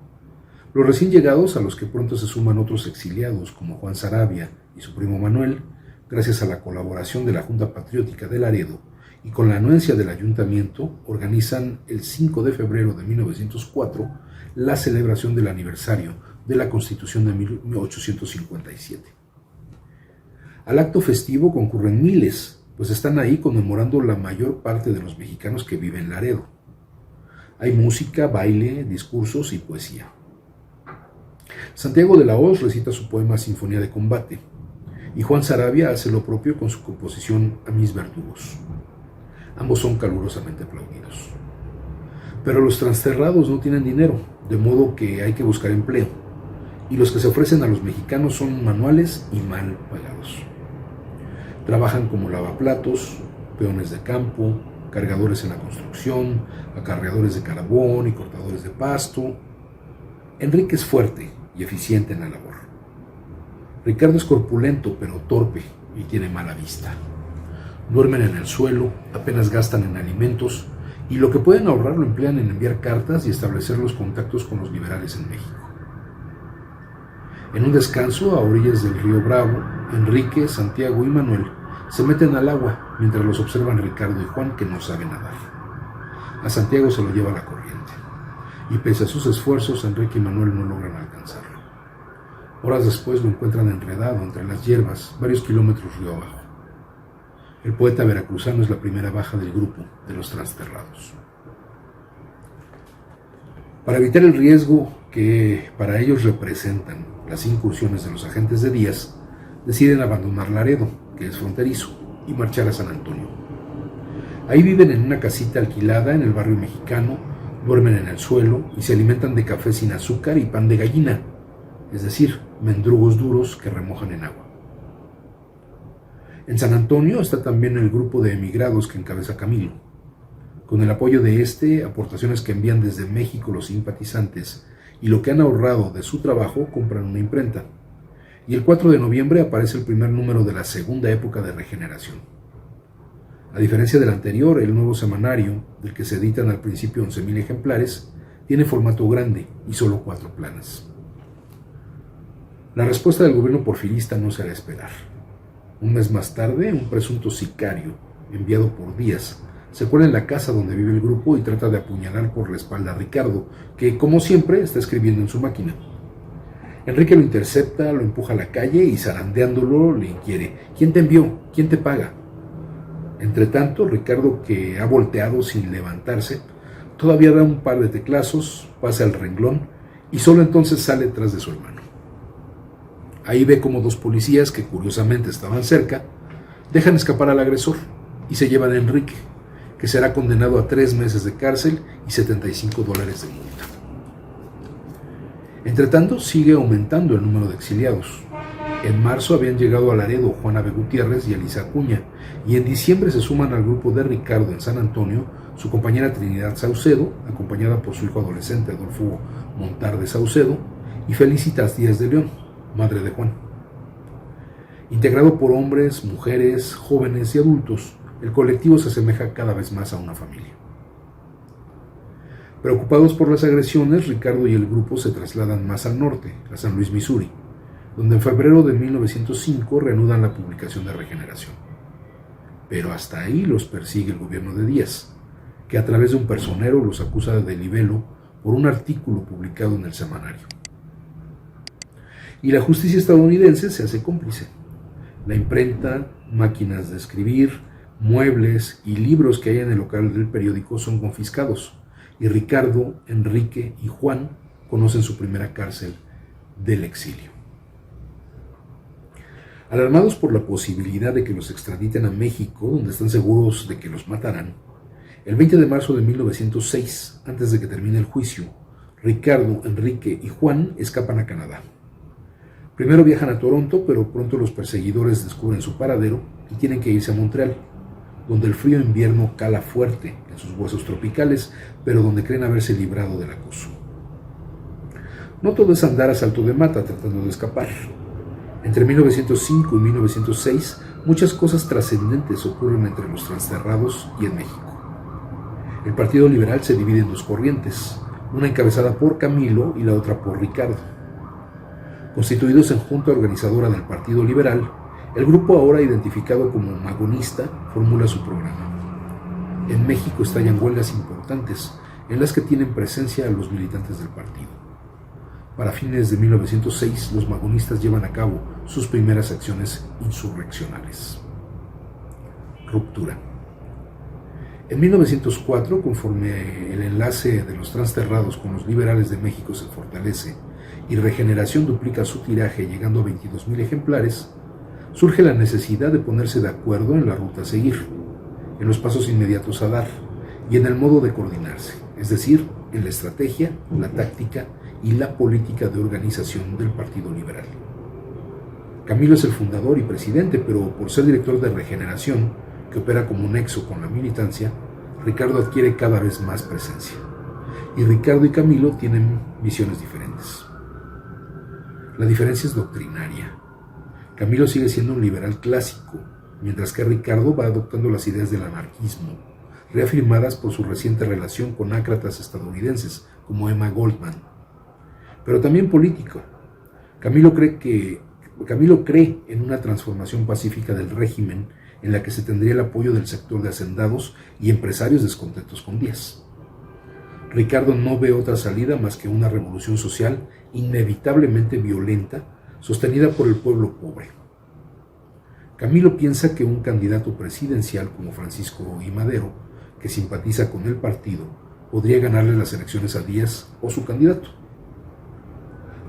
[SPEAKER 2] los recién llegados, a los que pronto se suman otros exiliados como Juan Sarabia y su primo Manuel, gracias a la colaboración de la Junta Patriótica de Laredo y con la anuencia del ayuntamiento, organizan el 5 de febrero de 1904 la celebración del aniversario de la Constitución de 1857. Al acto festivo concurren miles, pues están ahí conmemorando la mayor parte de los mexicanos que viven en Laredo. Hay música, baile, discursos y poesía. Santiago de la Hoz recita su poema Sinfonía de Combate, y Juan Sarabia hace lo propio con su composición A mis verdugos. Ambos son calurosamente aplaudidos. Pero los transterrados no tienen dinero, de modo que hay que buscar empleo, y los que se ofrecen a los mexicanos son manuales y mal pagados. Trabajan como lavaplatos, peones de campo, cargadores en la construcción, acarreadores de carbón y cortadores de pasto. Enrique es fuerte y eficiente en la labor. Ricardo es corpulento pero torpe y tiene mala vista. Duermen en el suelo, apenas gastan en alimentos, y lo que pueden ahorrar lo emplean en enviar cartas y establecer los contactos con los liberales en México. En un descanso a orillas del río Bravo, Enrique, Santiago y Manuel se meten al agua mientras los observan Ricardo y Juan, que no saben nadar. A Santiago se lo lleva la corriente. y pese a sus esfuerzos, Enrique y Manuel no logran alcanzarlo. Horas después lo encuentran enredado entre las hierbas, varios kilómetros río abajo. El poeta veracruzano es la primera baja del grupo de los transterrados. Para evitar el riesgo que para ellos representan las incursiones de los agentes de Díaz, deciden abandonar Laredo, que es fronterizo, y marchar a San Antonio. Ahí viven en una casita alquilada en el barrio mexicano, duermen en el suelo y se alimentan de café sin azúcar y pan de gallina, es decir, mendrugos duros que remojan en agua. En San Antonio está también el grupo de emigrados que encabeza Camilo. Con el apoyo de aportaciones que envían desde México los simpatizantes y lo que han ahorrado de su trabajo, compran una imprenta. Y el 4 de noviembre aparece el primer número de la segunda época de Regeneración. A diferencia del anterior, el nuevo semanario, del que se editan al principio 11,000 ejemplares, tiene formato grande y solo 4 planas. La respuesta del gobierno porfirista no se hará esperar. Un mes más tarde, un presunto sicario, enviado por Díaz, se cuela en la casa donde vive el grupo y trata de apuñalar por la espalda a Ricardo, que, como siempre, está escribiendo en su máquina. Enrique lo intercepta, lo empuja a la calle y, zarandeándolo, le inquiere: ¿quién te envió? ¿Quién te paga? Entretanto, Ricardo, que ha volteado sin levantarse, todavía da un par de teclazos, pasa el renglón y solo entonces sale tras de su hermano. Ahí ve como 2 policías, que curiosamente estaban cerca, dejan escapar al agresor y se llevan a Enrique, que será condenado a 3 meses de cárcel y $75 de multa. Entretanto, sigue aumentando el número de exiliados. En marzo habían llegado a Laredo Juana B. Gutiérrez y Elisa Acuña, y en diciembre se suman al grupo de Ricardo en San Antonio su compañera Trinidad Saucedo, acompañada por su hijo adolescente Adolfo Montar de Saucedo, y Felicitas Díaz de León, madre de Juan. Integrado por hombres, mujeres, jóvenes y adultos, el colectivo se asemeja cada vez más a una familia. Preocupados por las agresiones, Ricardo y el grupo se trasladan más al norte, a San Luis, Missouri, donde en febrero de 1905 reanudan la publicación de Regeneración. Pero hasta ahí los persigue el gobierno de Díaz, que a través de un personero los acusa de libelo por un artículo publicado en el semanario. Y la justicia estadounidense se hace cómplice. La imprenta, máquinas de escribir, muebles y libros que hay en el local del periódico son confiscados, y Ricardo, Enrique y Juan conocen su primera cárcel del exilio. Alarmados por la posibilidad de que los extraditen a México, donde están seguros de que los matarán, el 20 de marzo de 1906, antes de que termine el juicio, Ricardo, Enrique y Juan escapan a Canadá. Primero viajan a Toronto, pero pronto los perseguidores descubren su paradero y tienen que irse a Montreal, donde el frío invierno cala fuerte en sus huesos tropicales, pero donde creen haberse librado del acoso. No todo es andar a salto de mata tratando de escapar. Entre 1905 y 1906, muchas cosas trascendentes ocurren entre los transterrados y en México. El Partido Liberal se divide en 2 corrientes, una encabezada por Camilo y la otra por Ricardo. Constituidos en junta organizadora del Partido Liberal, el grupo, ahora identificado como magonista, formula su programa. En México estallan huelgas importantes, en las que tienen presencia los militantes del partido. Para fines de 1906, los magonistas llevan a cabo sus primeras acciones insurreccionales. Ruptura. En 1904, conforme el enlace de los transterrados con los liberales de México se fortalece y Regeneración duplica su tiraje llegando a 22,000 ejemplares, surge la necesidad de ponerse de acuerdo en la ruta a seguir, en los pasos inmediatos a dar y en el modo de coordinarse, es decir, en la estrategia, la táctica y la política de organización del Partido Liberal. Camilo es el fundador y presidente, pero por ser director de Regeneración, que opera como un nexo con la militancia, Ricardo adquiere cada vez más presencia. Y Ricardo y Camilo tienen visiones diferentes. La diferencia es doctrinaria. Camilo sigue siendo un liberal clásico, mientras que Ricardo va adoptando las ideas del anarquismo, reafirmadas por su reciente relación con ácratas estadounidenses como Emma Goldman. Pero también político. Camilo cree en una transformación pacífica del régimen en la que se tendría el apoyo del sector de hacendados y empresarios descontentos con Díaz. Ricardo no ve otra salida más que una revolución social inevitablemente violenta, sostenida por el pueblo pobre. Camilo piensa que un candidato presidencial como Francisco I. Madero, que simpatiza con el partido, podría ganarle las elecciones a Díaz o su candidato.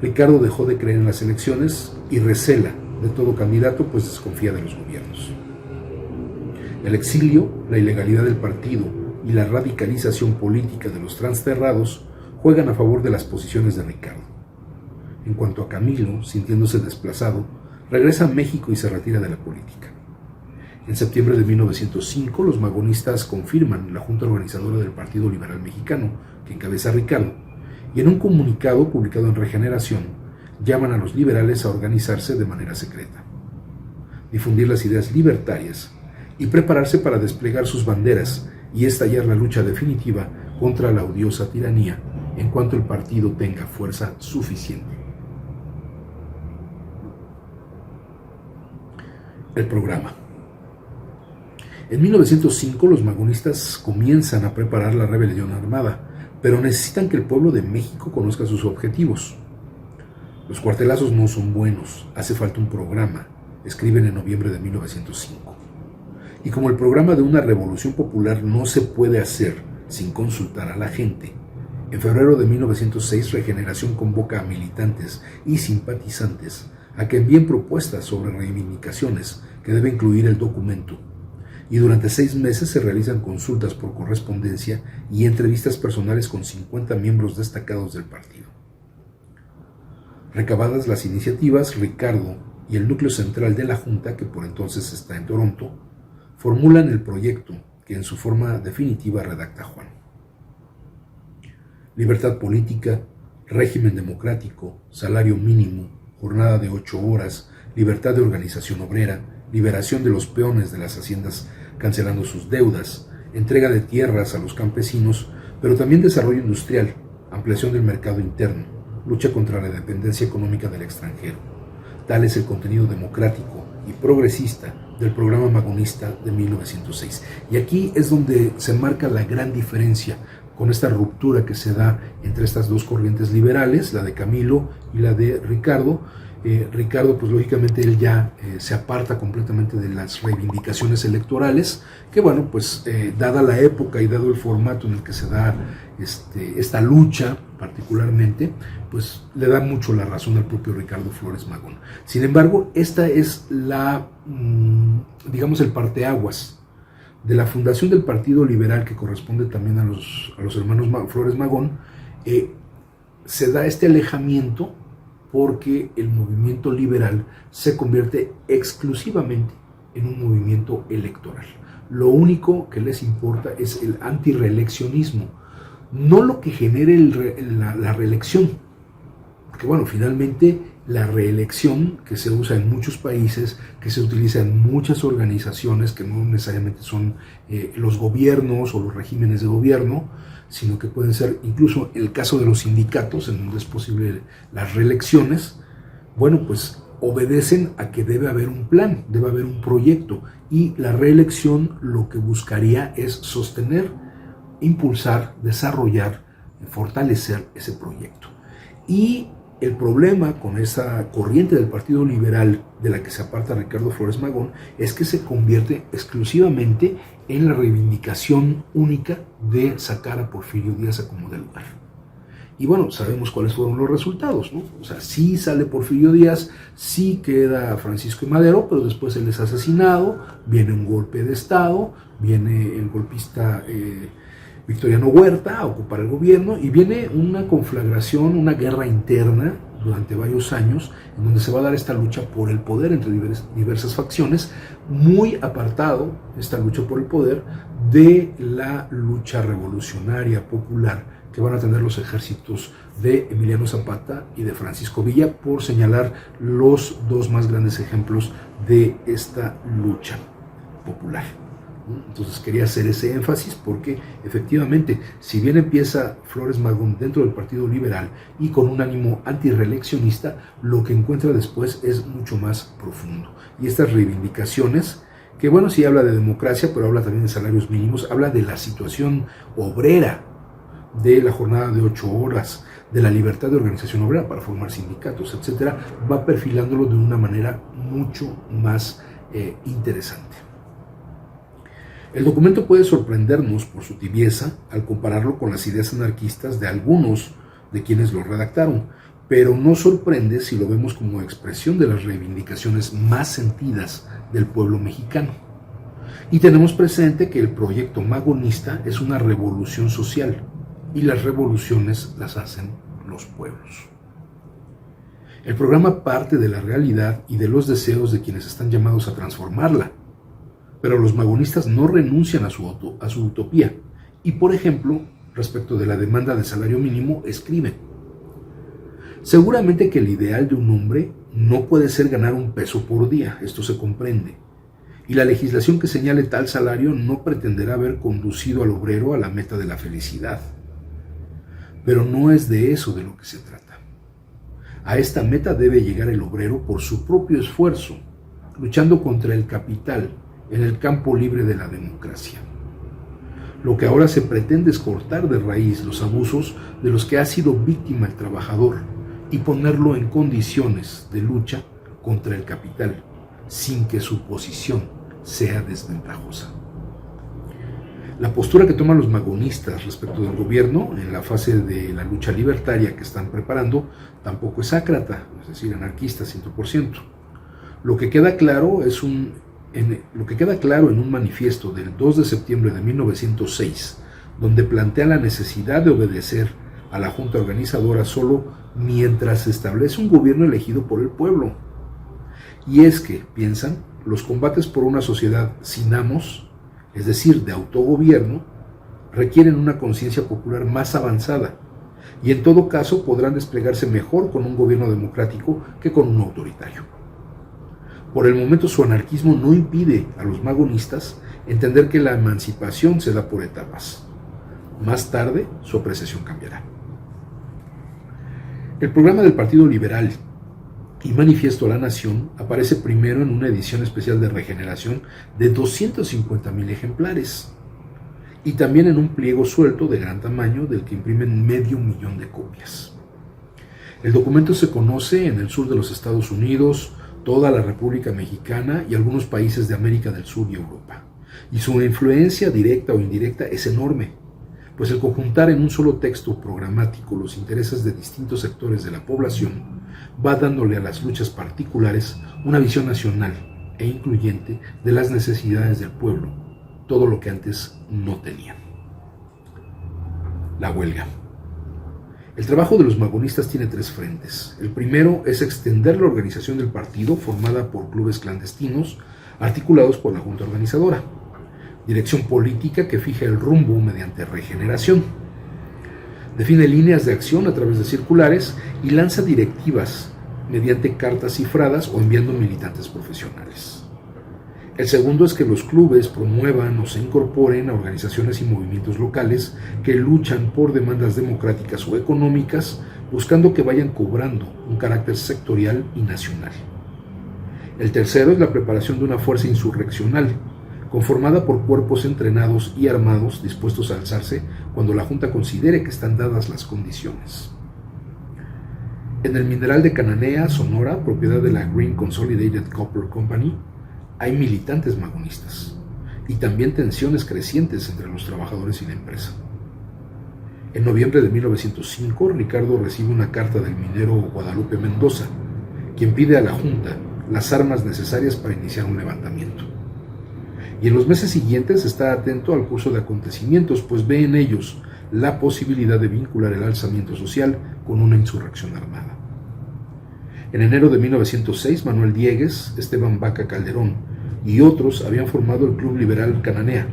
[SPEAKER 2] Ricardo dejó de creer en las elecciones y recela de todo candidato, pues desconfía de los gobiernos. El exilio, la ilegalidad del partido y la radicalización política de los transterrados juegan a favor de las posiciones de Ricardo. En cuanto a Camilo, sintiéndose desplazado, regresa a México y se retira de la política. En septiembre de 1905, los magonistas confirman la junta organizadora del Partido Liberal Mexicano, que encabeza Ricardo, y en un comunicado publicado en Regeneración, llaman a los liberales a organizarse de manera secreta, difundir las ideas libertarias y prepararse para desplegar sus banderas y estallar la lucha definitiva contra la odiosa tiranía en cuanto el partido tenga fuerza suficiente. El programa. En 1905 los magonistas comienzan a preparar la rebelión armada, pero necesitan que el pueblo de México conozca sus objetivos. Los cuartelazos no son buenos, hace falta un programa, escriben en noviembre de 1905. Y como el programa de una revolución popular no se puede hacer sin consultar a la gente, en febrero de 1906 Regeneración convoca a militantes y simpatizantes a que envíen propuestas sobre reivindicaciones que debe incluir el documento. Y durante 6 meses se realizan consultas por correspondencia y entrevistas personales con 50 miembros destacados del partido. Recabadas las iniciativas, Ricardo y el núcleo central de la Junta, que por entonces está en Toronto, formulan el proyecto que en su forma definitiva redacta Juan. Libertad política, régimen democrático, salario mínimo, jornada de 8 horas, libertad de organización obrera, liberación de los peones de las haciendas cancelando sus deudas, entrega de tierras a los campesinos, pero también desarrollo industrial, ampliación del mercado interno, lucha contra la dependencia económica del extranjero. Tal es el contenido democrático y progresista del programa magonista de 1906. Y aquí es donde se marca la gran diferencia con esta ruptura que se da entre estas dos corrientes liberales, la de Camilo y la de Ricardo. Ricardo, pues lógicamente él ya se aparta completamente de las reivindicaciones electorales, que bueno, pues dada la época y dado el formato en el que se da esta lucha particularmente, pues le da mucho la razón al propio Ricardo Flores Magón. Sin embargo, esta es digamos, el parteaguas de la fundación del Partido Liberal, que corresponde también a los hermanos Flores Magón. Se da este alejamiento porque el movimiento liberal se convierte exclusivamente en un movimiento electoral. Lo único que les importa es el antireeleccionismo, no lo que genere la reelección. Porque bueno, finalmente la reelección que se usa en muchos países, que se utiliza en muchas organizaciones que no necesariamente son los gobiernos o los regímenes de gobierno, sino que pueden ser incluso el caso de los sindicatos, en donde es posible las reelecciones, bueno, pues obedecen a que debe haber un plan, debe haber un proyecto, y la reelección lo que buscaría es sostener, impulsar, desarrollar, fortalecer ese proyecto. Y el problema con esa corriente del Partido Liberal de la que se aparta Ricardo Flores Magón es que se convierte exclusivamente en la reivindicación única de sacar a Porfirio Díaz a como de lugar. Y bueno, sabemos cuáles fueron los resultados, ¿no? O sea, sí sale Porfirio Díaz, sí queda Francisco I. Madero, pero después él es asesinado, viene un golpe de Estado, viene el golpista Victoriano Huerta a ocupar el gobierno, y viene una conflagración, una guerra interna durante varios años, en donde se va a dar esta lucha por el poder entre diversas facciones, muy apartado esta lucha por el poder de la lucha revolucionaria popular que van a tener los ejércitos de Emiliano Zapata y de Francisco Villa, por señalar los dos más grandes ejemplos de esta lucha popular. Entonces quería hacer ese énfasis porque efectivamente, si bien empieza Flores Magón dentro del Partido Liberal y con un ánimo antireeleccionista, lo que encuentra después es mucho más profundo. Y estas reivindicaciones, que bueno, sí habla de democracia, pero habla también de salarios mínimos, habla de la situación obrera de la jornada de 8 horas, de la libertad de organización obrera para formar sindicatos, etcétera, va perfilándolo de una manera mucho más interesante. El documento puede sorprendernos por su tibieza al compararlo con las ideas anarquistas de algunos de quienes lo redactaron, pero no sorprende si lo vemos como expresión de las reivindicaciones más sentidas del pueblo mexicano. Y tenemos presente que el proyecto magonista es una revolución social, y las revoluciones las hacen los pueblos. El programa parte de la realidad y de los deseos de quienes están llamados a transformarla, pero los magonistas no renuncian a su utopía y, por ejemplo, respecto de la demanda de salario mínimo, escriben: seguramente que el ideal de un hombre no puede ser ganar un peso por día, esto se comprende, y la legislación que señale tal salario no pretenderá haber conducido al obrero a la meta de la felicidad. Pero no es de eso de lo que se trata. A esta meta debe llegar el obrero por su propio esfuerzo, luchando contra el capital en el campo libre de la democracia. Lo que ahora se pretende es cortar de raíz los abusos de los que ha sido víctima el trabajador y ponerlo en condiciones de lucha contra el capital, sin que su posición sea desventajosa. La postura que toman los magonistas respecto del gobierno en la fase de la lucha libertaria que están preparando tampoco es ácrata, es decir, anarquista 100%. Lo que queda claro en un manifiesto del 2 de septiembre de 1906, donde plantea la necesidad de obedecer a la junta organizadora solo mientras se establece un gobierno elegido por el pueblo. Y es que, piensan, los combates por una sociedad sin amos, es decir, de autogobierno, requieren una conciencia popular más avanzada y en todo caso podrán desplegarse mejor con un gobierno democrático que con uno autoritario. Por el momento su anarquismo no impide a los magonistas entender que la emancipación se da por etapas. Más tarde su apreciación cambiará. El programa del Partido Liberal y Manifiesto a la Nación aparece primero en una edición especial de Regeneración de 250,000 ejemplares y también en un pliego suelto de gran tamaño del que imprimen 500,000 de copias. El documento se conoce en el sur de los Estados Unidos, toda la República Mexicana y algunos países de América del Sur y Europa. Y su influencia directa o indirecta es enorme, pues el conjuntar en un solo texto programático los intereses de distintos sectores de la población va dándole a las luchas particulares una visión nacional e incluyente de las necesidades del pueblo, todo lo que antes no tenían. La huelga. El trabajo de los magonistas tiene 3 frentes. El primero es extender la organización del partido formada por clubes clandestinos articulados por la junta organizadora. Dirección política que fija el rumbo mediante regeneración. Define líneas de acción a través de circulares y lanza directivas mediante cartas cifradas o enviando militantes profesionales. El segundo es que los clubes promuevan o se incorporen a organizaciones y movimientos locales que luchan por demandas democráticas o económicas, buscando que vayan cobrando un carácter sectorial y nacional. El tercero es la preparación de una fuerza insurreccional, conformada por cuerpos entrenados y armados dispuestos a alzarse cuando la Junta considere que están dadas las condiciones. En el mineral de Cananea, Sonora, propiedad de la Green Consolidated Copper Company, hay militantes magonistas y también tensiones crecientes entre los trabajadores y la empresa. En noviembre de 1905, Ricardo recibe una carta del minero Guadalupe Mendoza, quien pide a la Junta las armas necesarias para iniciar un levantamiento. Y en los meses siguientes está atento al curso de acontecimientos, pues ve en ellos la posibilidad de vincular el alzamiento social con una insurrección armada. En enero de 1906, Manuel Diegues, Esteban Vaca Calderón y otros habían formado el Club Liberal Cananea,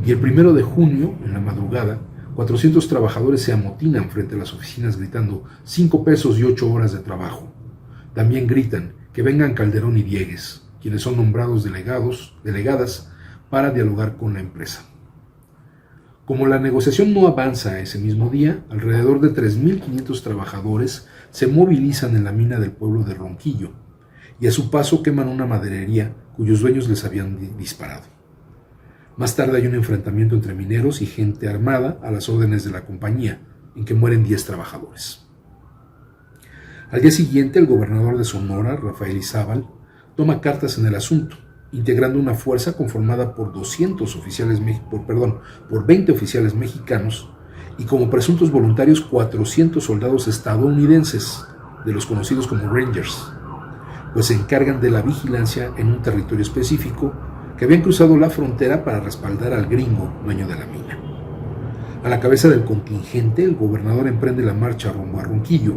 [SPEAKER 2] y el 1 de junio, en la madrugada, 400 trabajadores se amotinan frente a las oficinas gritando 5 pesos y 8 horas de trabajo. También gritan que vengan Calderón y Diegues, quienes son nombrados delegadas para dialogar con la empresa. Como la negociación no avanza ese mismo día, alrededor de 3.500 trabajadores se movilizan en la mina del pueblo de Ronquillo y a su paso queman una maderería cuyos dueños les habían disparado. Más tarde hay un enfrentamiento entre mineros y gente armada a las órdenes de la compañía, en que mueren 10 trabajadores. Al día siguiente, el gobernador de Sonora, Rafael Izabal, toma cartas en el asunto, integrando una fuerza conformada por 20 oficiales mexicanos y como presuntos voluntarios 400 soldados estadounidenses, de los conocidos como Rangers, pues se encargan de la vigilancia en un territorio específico que habían cruzado la frontera para respaldar al gringo dueño de la mina. A la cabeza del contingente, el gobernador emprende la marcha rumbo a Ronquillo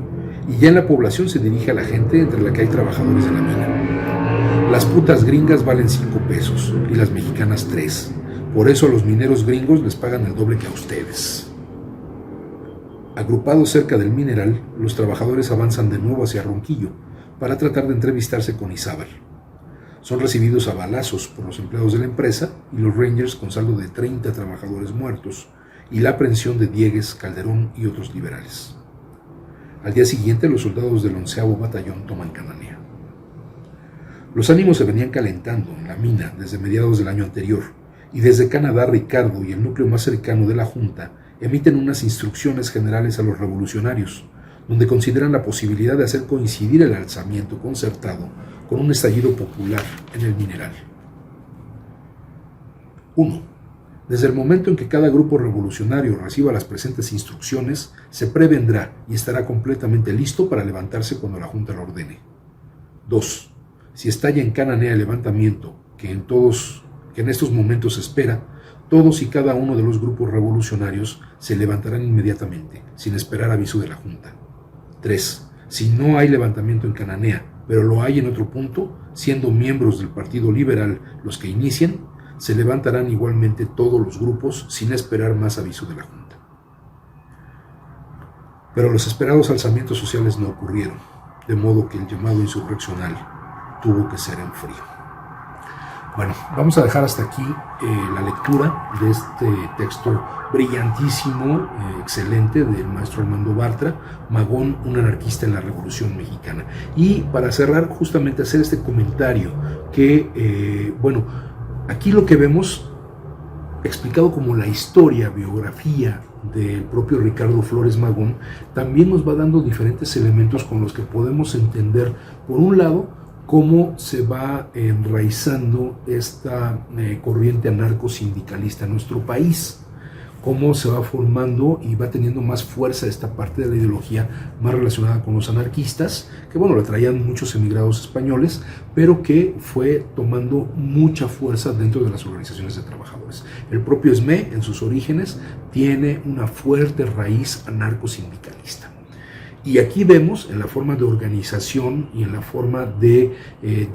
[SPEAKER 2] y ya en la población se dirige a la gente entre la que hay trabajadores de la mina. Las putas gringas valen 5 pesos y las mexicanas 3. Por eso a los mineros gringos les pagan el doble que a ustedes. Agrupados cerca del mineral, los trabajadores avanzan de nuevo hacia Ronquillo para tratar de entrevistarse con Izabal. Son recibidos a balazos por los empleados de la empresa y los Rangers con saldo de 30 trabajadores muertos y la aprehensión de Diegues, Calderón y otros liberales. Al día siguiente, los soldados del 11º Batallón toman Cananea. Los ánimos se venían calentando en la mina desde mediados del año anterior, y desde Canadá Ricardo y el núcleo más cercano de la Junta emiten unas instrucciones generales a los revolucionarios, donde consideran la posibilidad de hacer coincidir el alzamiento concertado con un estallido popular en el mineral. 1. Desde el momento en que cada grupo revolucionario reciba las presentes instrucciones, se prevendrá y estará completamente listo para levantarse cuando la Junta lo ordene. 2. Si estalla en Cananea el levantamiento, que en estos momentos se espera, todos y cada uno de los grupos revolucionarios se levantarán inmediatamente, sin esperar aviso de la Junta. 3. Si no hay levantamiento en Cananea, pero lo hay en otro punto, siendo miembros del Partido Liberal los que inicien, se levantarán igualmente todos los grupos sin esperar más aviso de la Junta. Pero los esperados alzamientos sociales no ocurrieron, de modo que el llamado insurreccional tuvo que ser en frío. Bueno, vamos a dejar hasta aquí la lectura de este texto brillantísimo, excelente, del maestro Armando Bartra, Magón, un anarquista en la Revolución Mexicana. Y para cerrar, justamente hacer este comentario que, aquí lo que vemos explicado como la historia, biografía del propio Ricardo Flores Magón, también nos va dando diferentes elementos con los que podemos entender, por un lado, cómo se va enraizando esta corriente anarcosindicalista en nuestro país, cómo se va formando y va teniendo más fuerza esta parte de la ideología más relacionada con los anarquistas, que la traían muchos emigrados españoles, pero que fue tomando mucha fuerza dentro de las organizaciones de trabajadores. El propio SME, en sus orígenes, tiene una fuerte raíz anarcosindicalista. Y aquí vemos en la forma de organización y en la forma de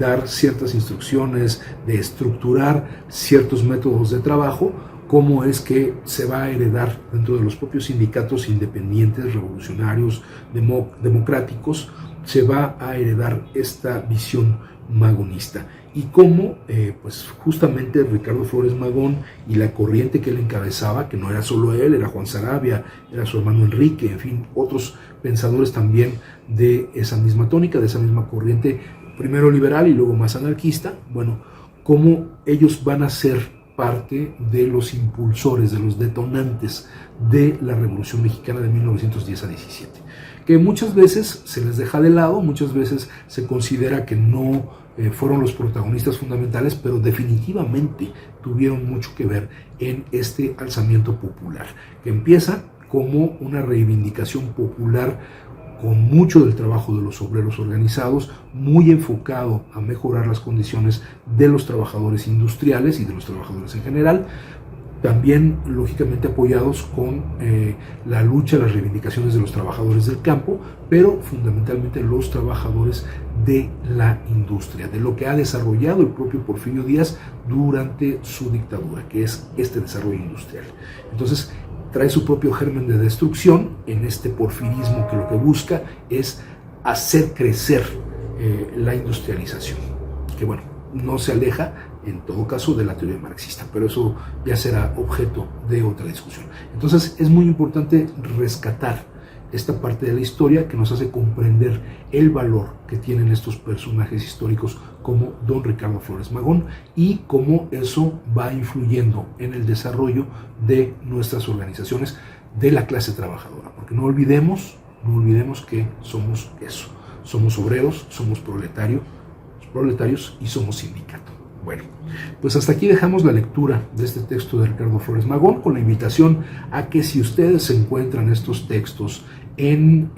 [SPEAKER 2] dar ciertas instrucciones, de estructurar ciertos métodos de trabajo, cómo es que se va a heredar dentro de los propios sindicatos independientes, revolucionarios, democráticos, se va a heredar esta visión magonista. Y cómo, justamente Ricardo Flores Magón y la corriente que él encabezaba, que no era solo él, era Juan Sarabia, era su hermano Enrique, en fin, otros pensadores también de esa misma tónica, de esa misma corriente, primero liberal y luego más anarquista, cómo ellos van a ser parte de los impulsores, de los detonantes de la Revolución Mexicana de 1910 a 17, que muchas veces se les deja de lado, muchas veces se considera que no fueron los protagonistas fundamentales, pero definitivamente tuvieron mucho que ver en este alzamiento popular, que empieza como una reivindicación popular con mucho del trabajo de los obreros organizados, muy enfocado a mejorar las condiciones de los trabajadores industriales y de los trabajadores en general, también lógicamente apoyados con la lucha, las reivindicaciones de los trabajadores del campo, pero fundamentalmente los trabajadores de la industria, de lo que ha desarrollado el propio Porfirio Díaz durante su dictadura, que es este desarrollo industrial. Entonces, trae su propio germen de destrucción en este porfirismo que lo que busca es hacer crecer la industrialización, que no se aleja en todo caso de la teoría marxista, pero eso ya será objeto de otra discusión. Entonces es muy importante rescatar esta parte de la historia que nos hace comprender el valor que tienen estos personajes históricos como don Ricardo Flores Magón y cómo eso va influyendo en el desarrollo de nuestras organizaciones de la clase trabajadora. Porque no olvidemos que somos eso, somos obreros, somos proletarios y somos sindicato. Bueno, pues hasta aquí dejamos la lectura de este texto de Ricardo Flores Magón, con la invitación a que si ustedes encuentran estos textos en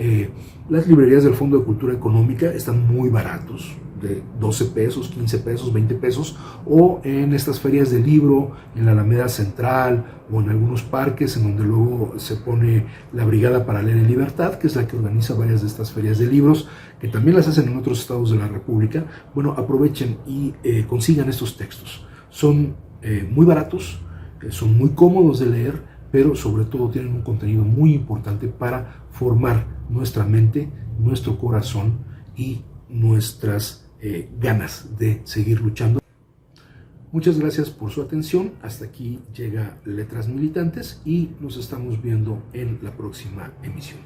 [SPEAKER 2] las librerías del Fondo de Cultura Económica, están muy baratos, de 12 pesos, 15 pesos, 20 pesos, o en estas ferias de libro, en la Alameda Central, o en algunos parques en donde luego se pone la Brigada para Leer en Libertad, que es la que organiza varias de estas ferias de libros, que también las hacen en otros estados de la República. Bueno, aprovechen y consigan estos textos. Son muy baratos, son muy cómodos de leer, pero sobre todo tienen un contenido muy importante para formar nuestra mente, nuestro corazón y nuestras ganas de seguir luchando. Muchas gracias por su atención. Hasta aquí llega Letras Militantes y nos estamos viendo en la próxima emisión.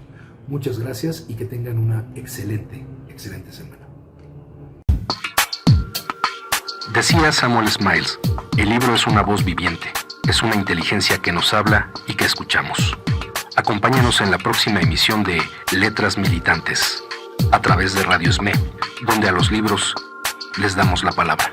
[SPEAKER 2] Muchas gracias y que tengan una excelente semana.
[SPEAKER 1] Decía Samuel Smiles, el libro es una voz viviente, es una inteligencia que nos habla y que escuchamos. Acompáñanos en la próxima emisión de Letras Militantes, a través de Radio SME, donde a los libros les damos la palabra.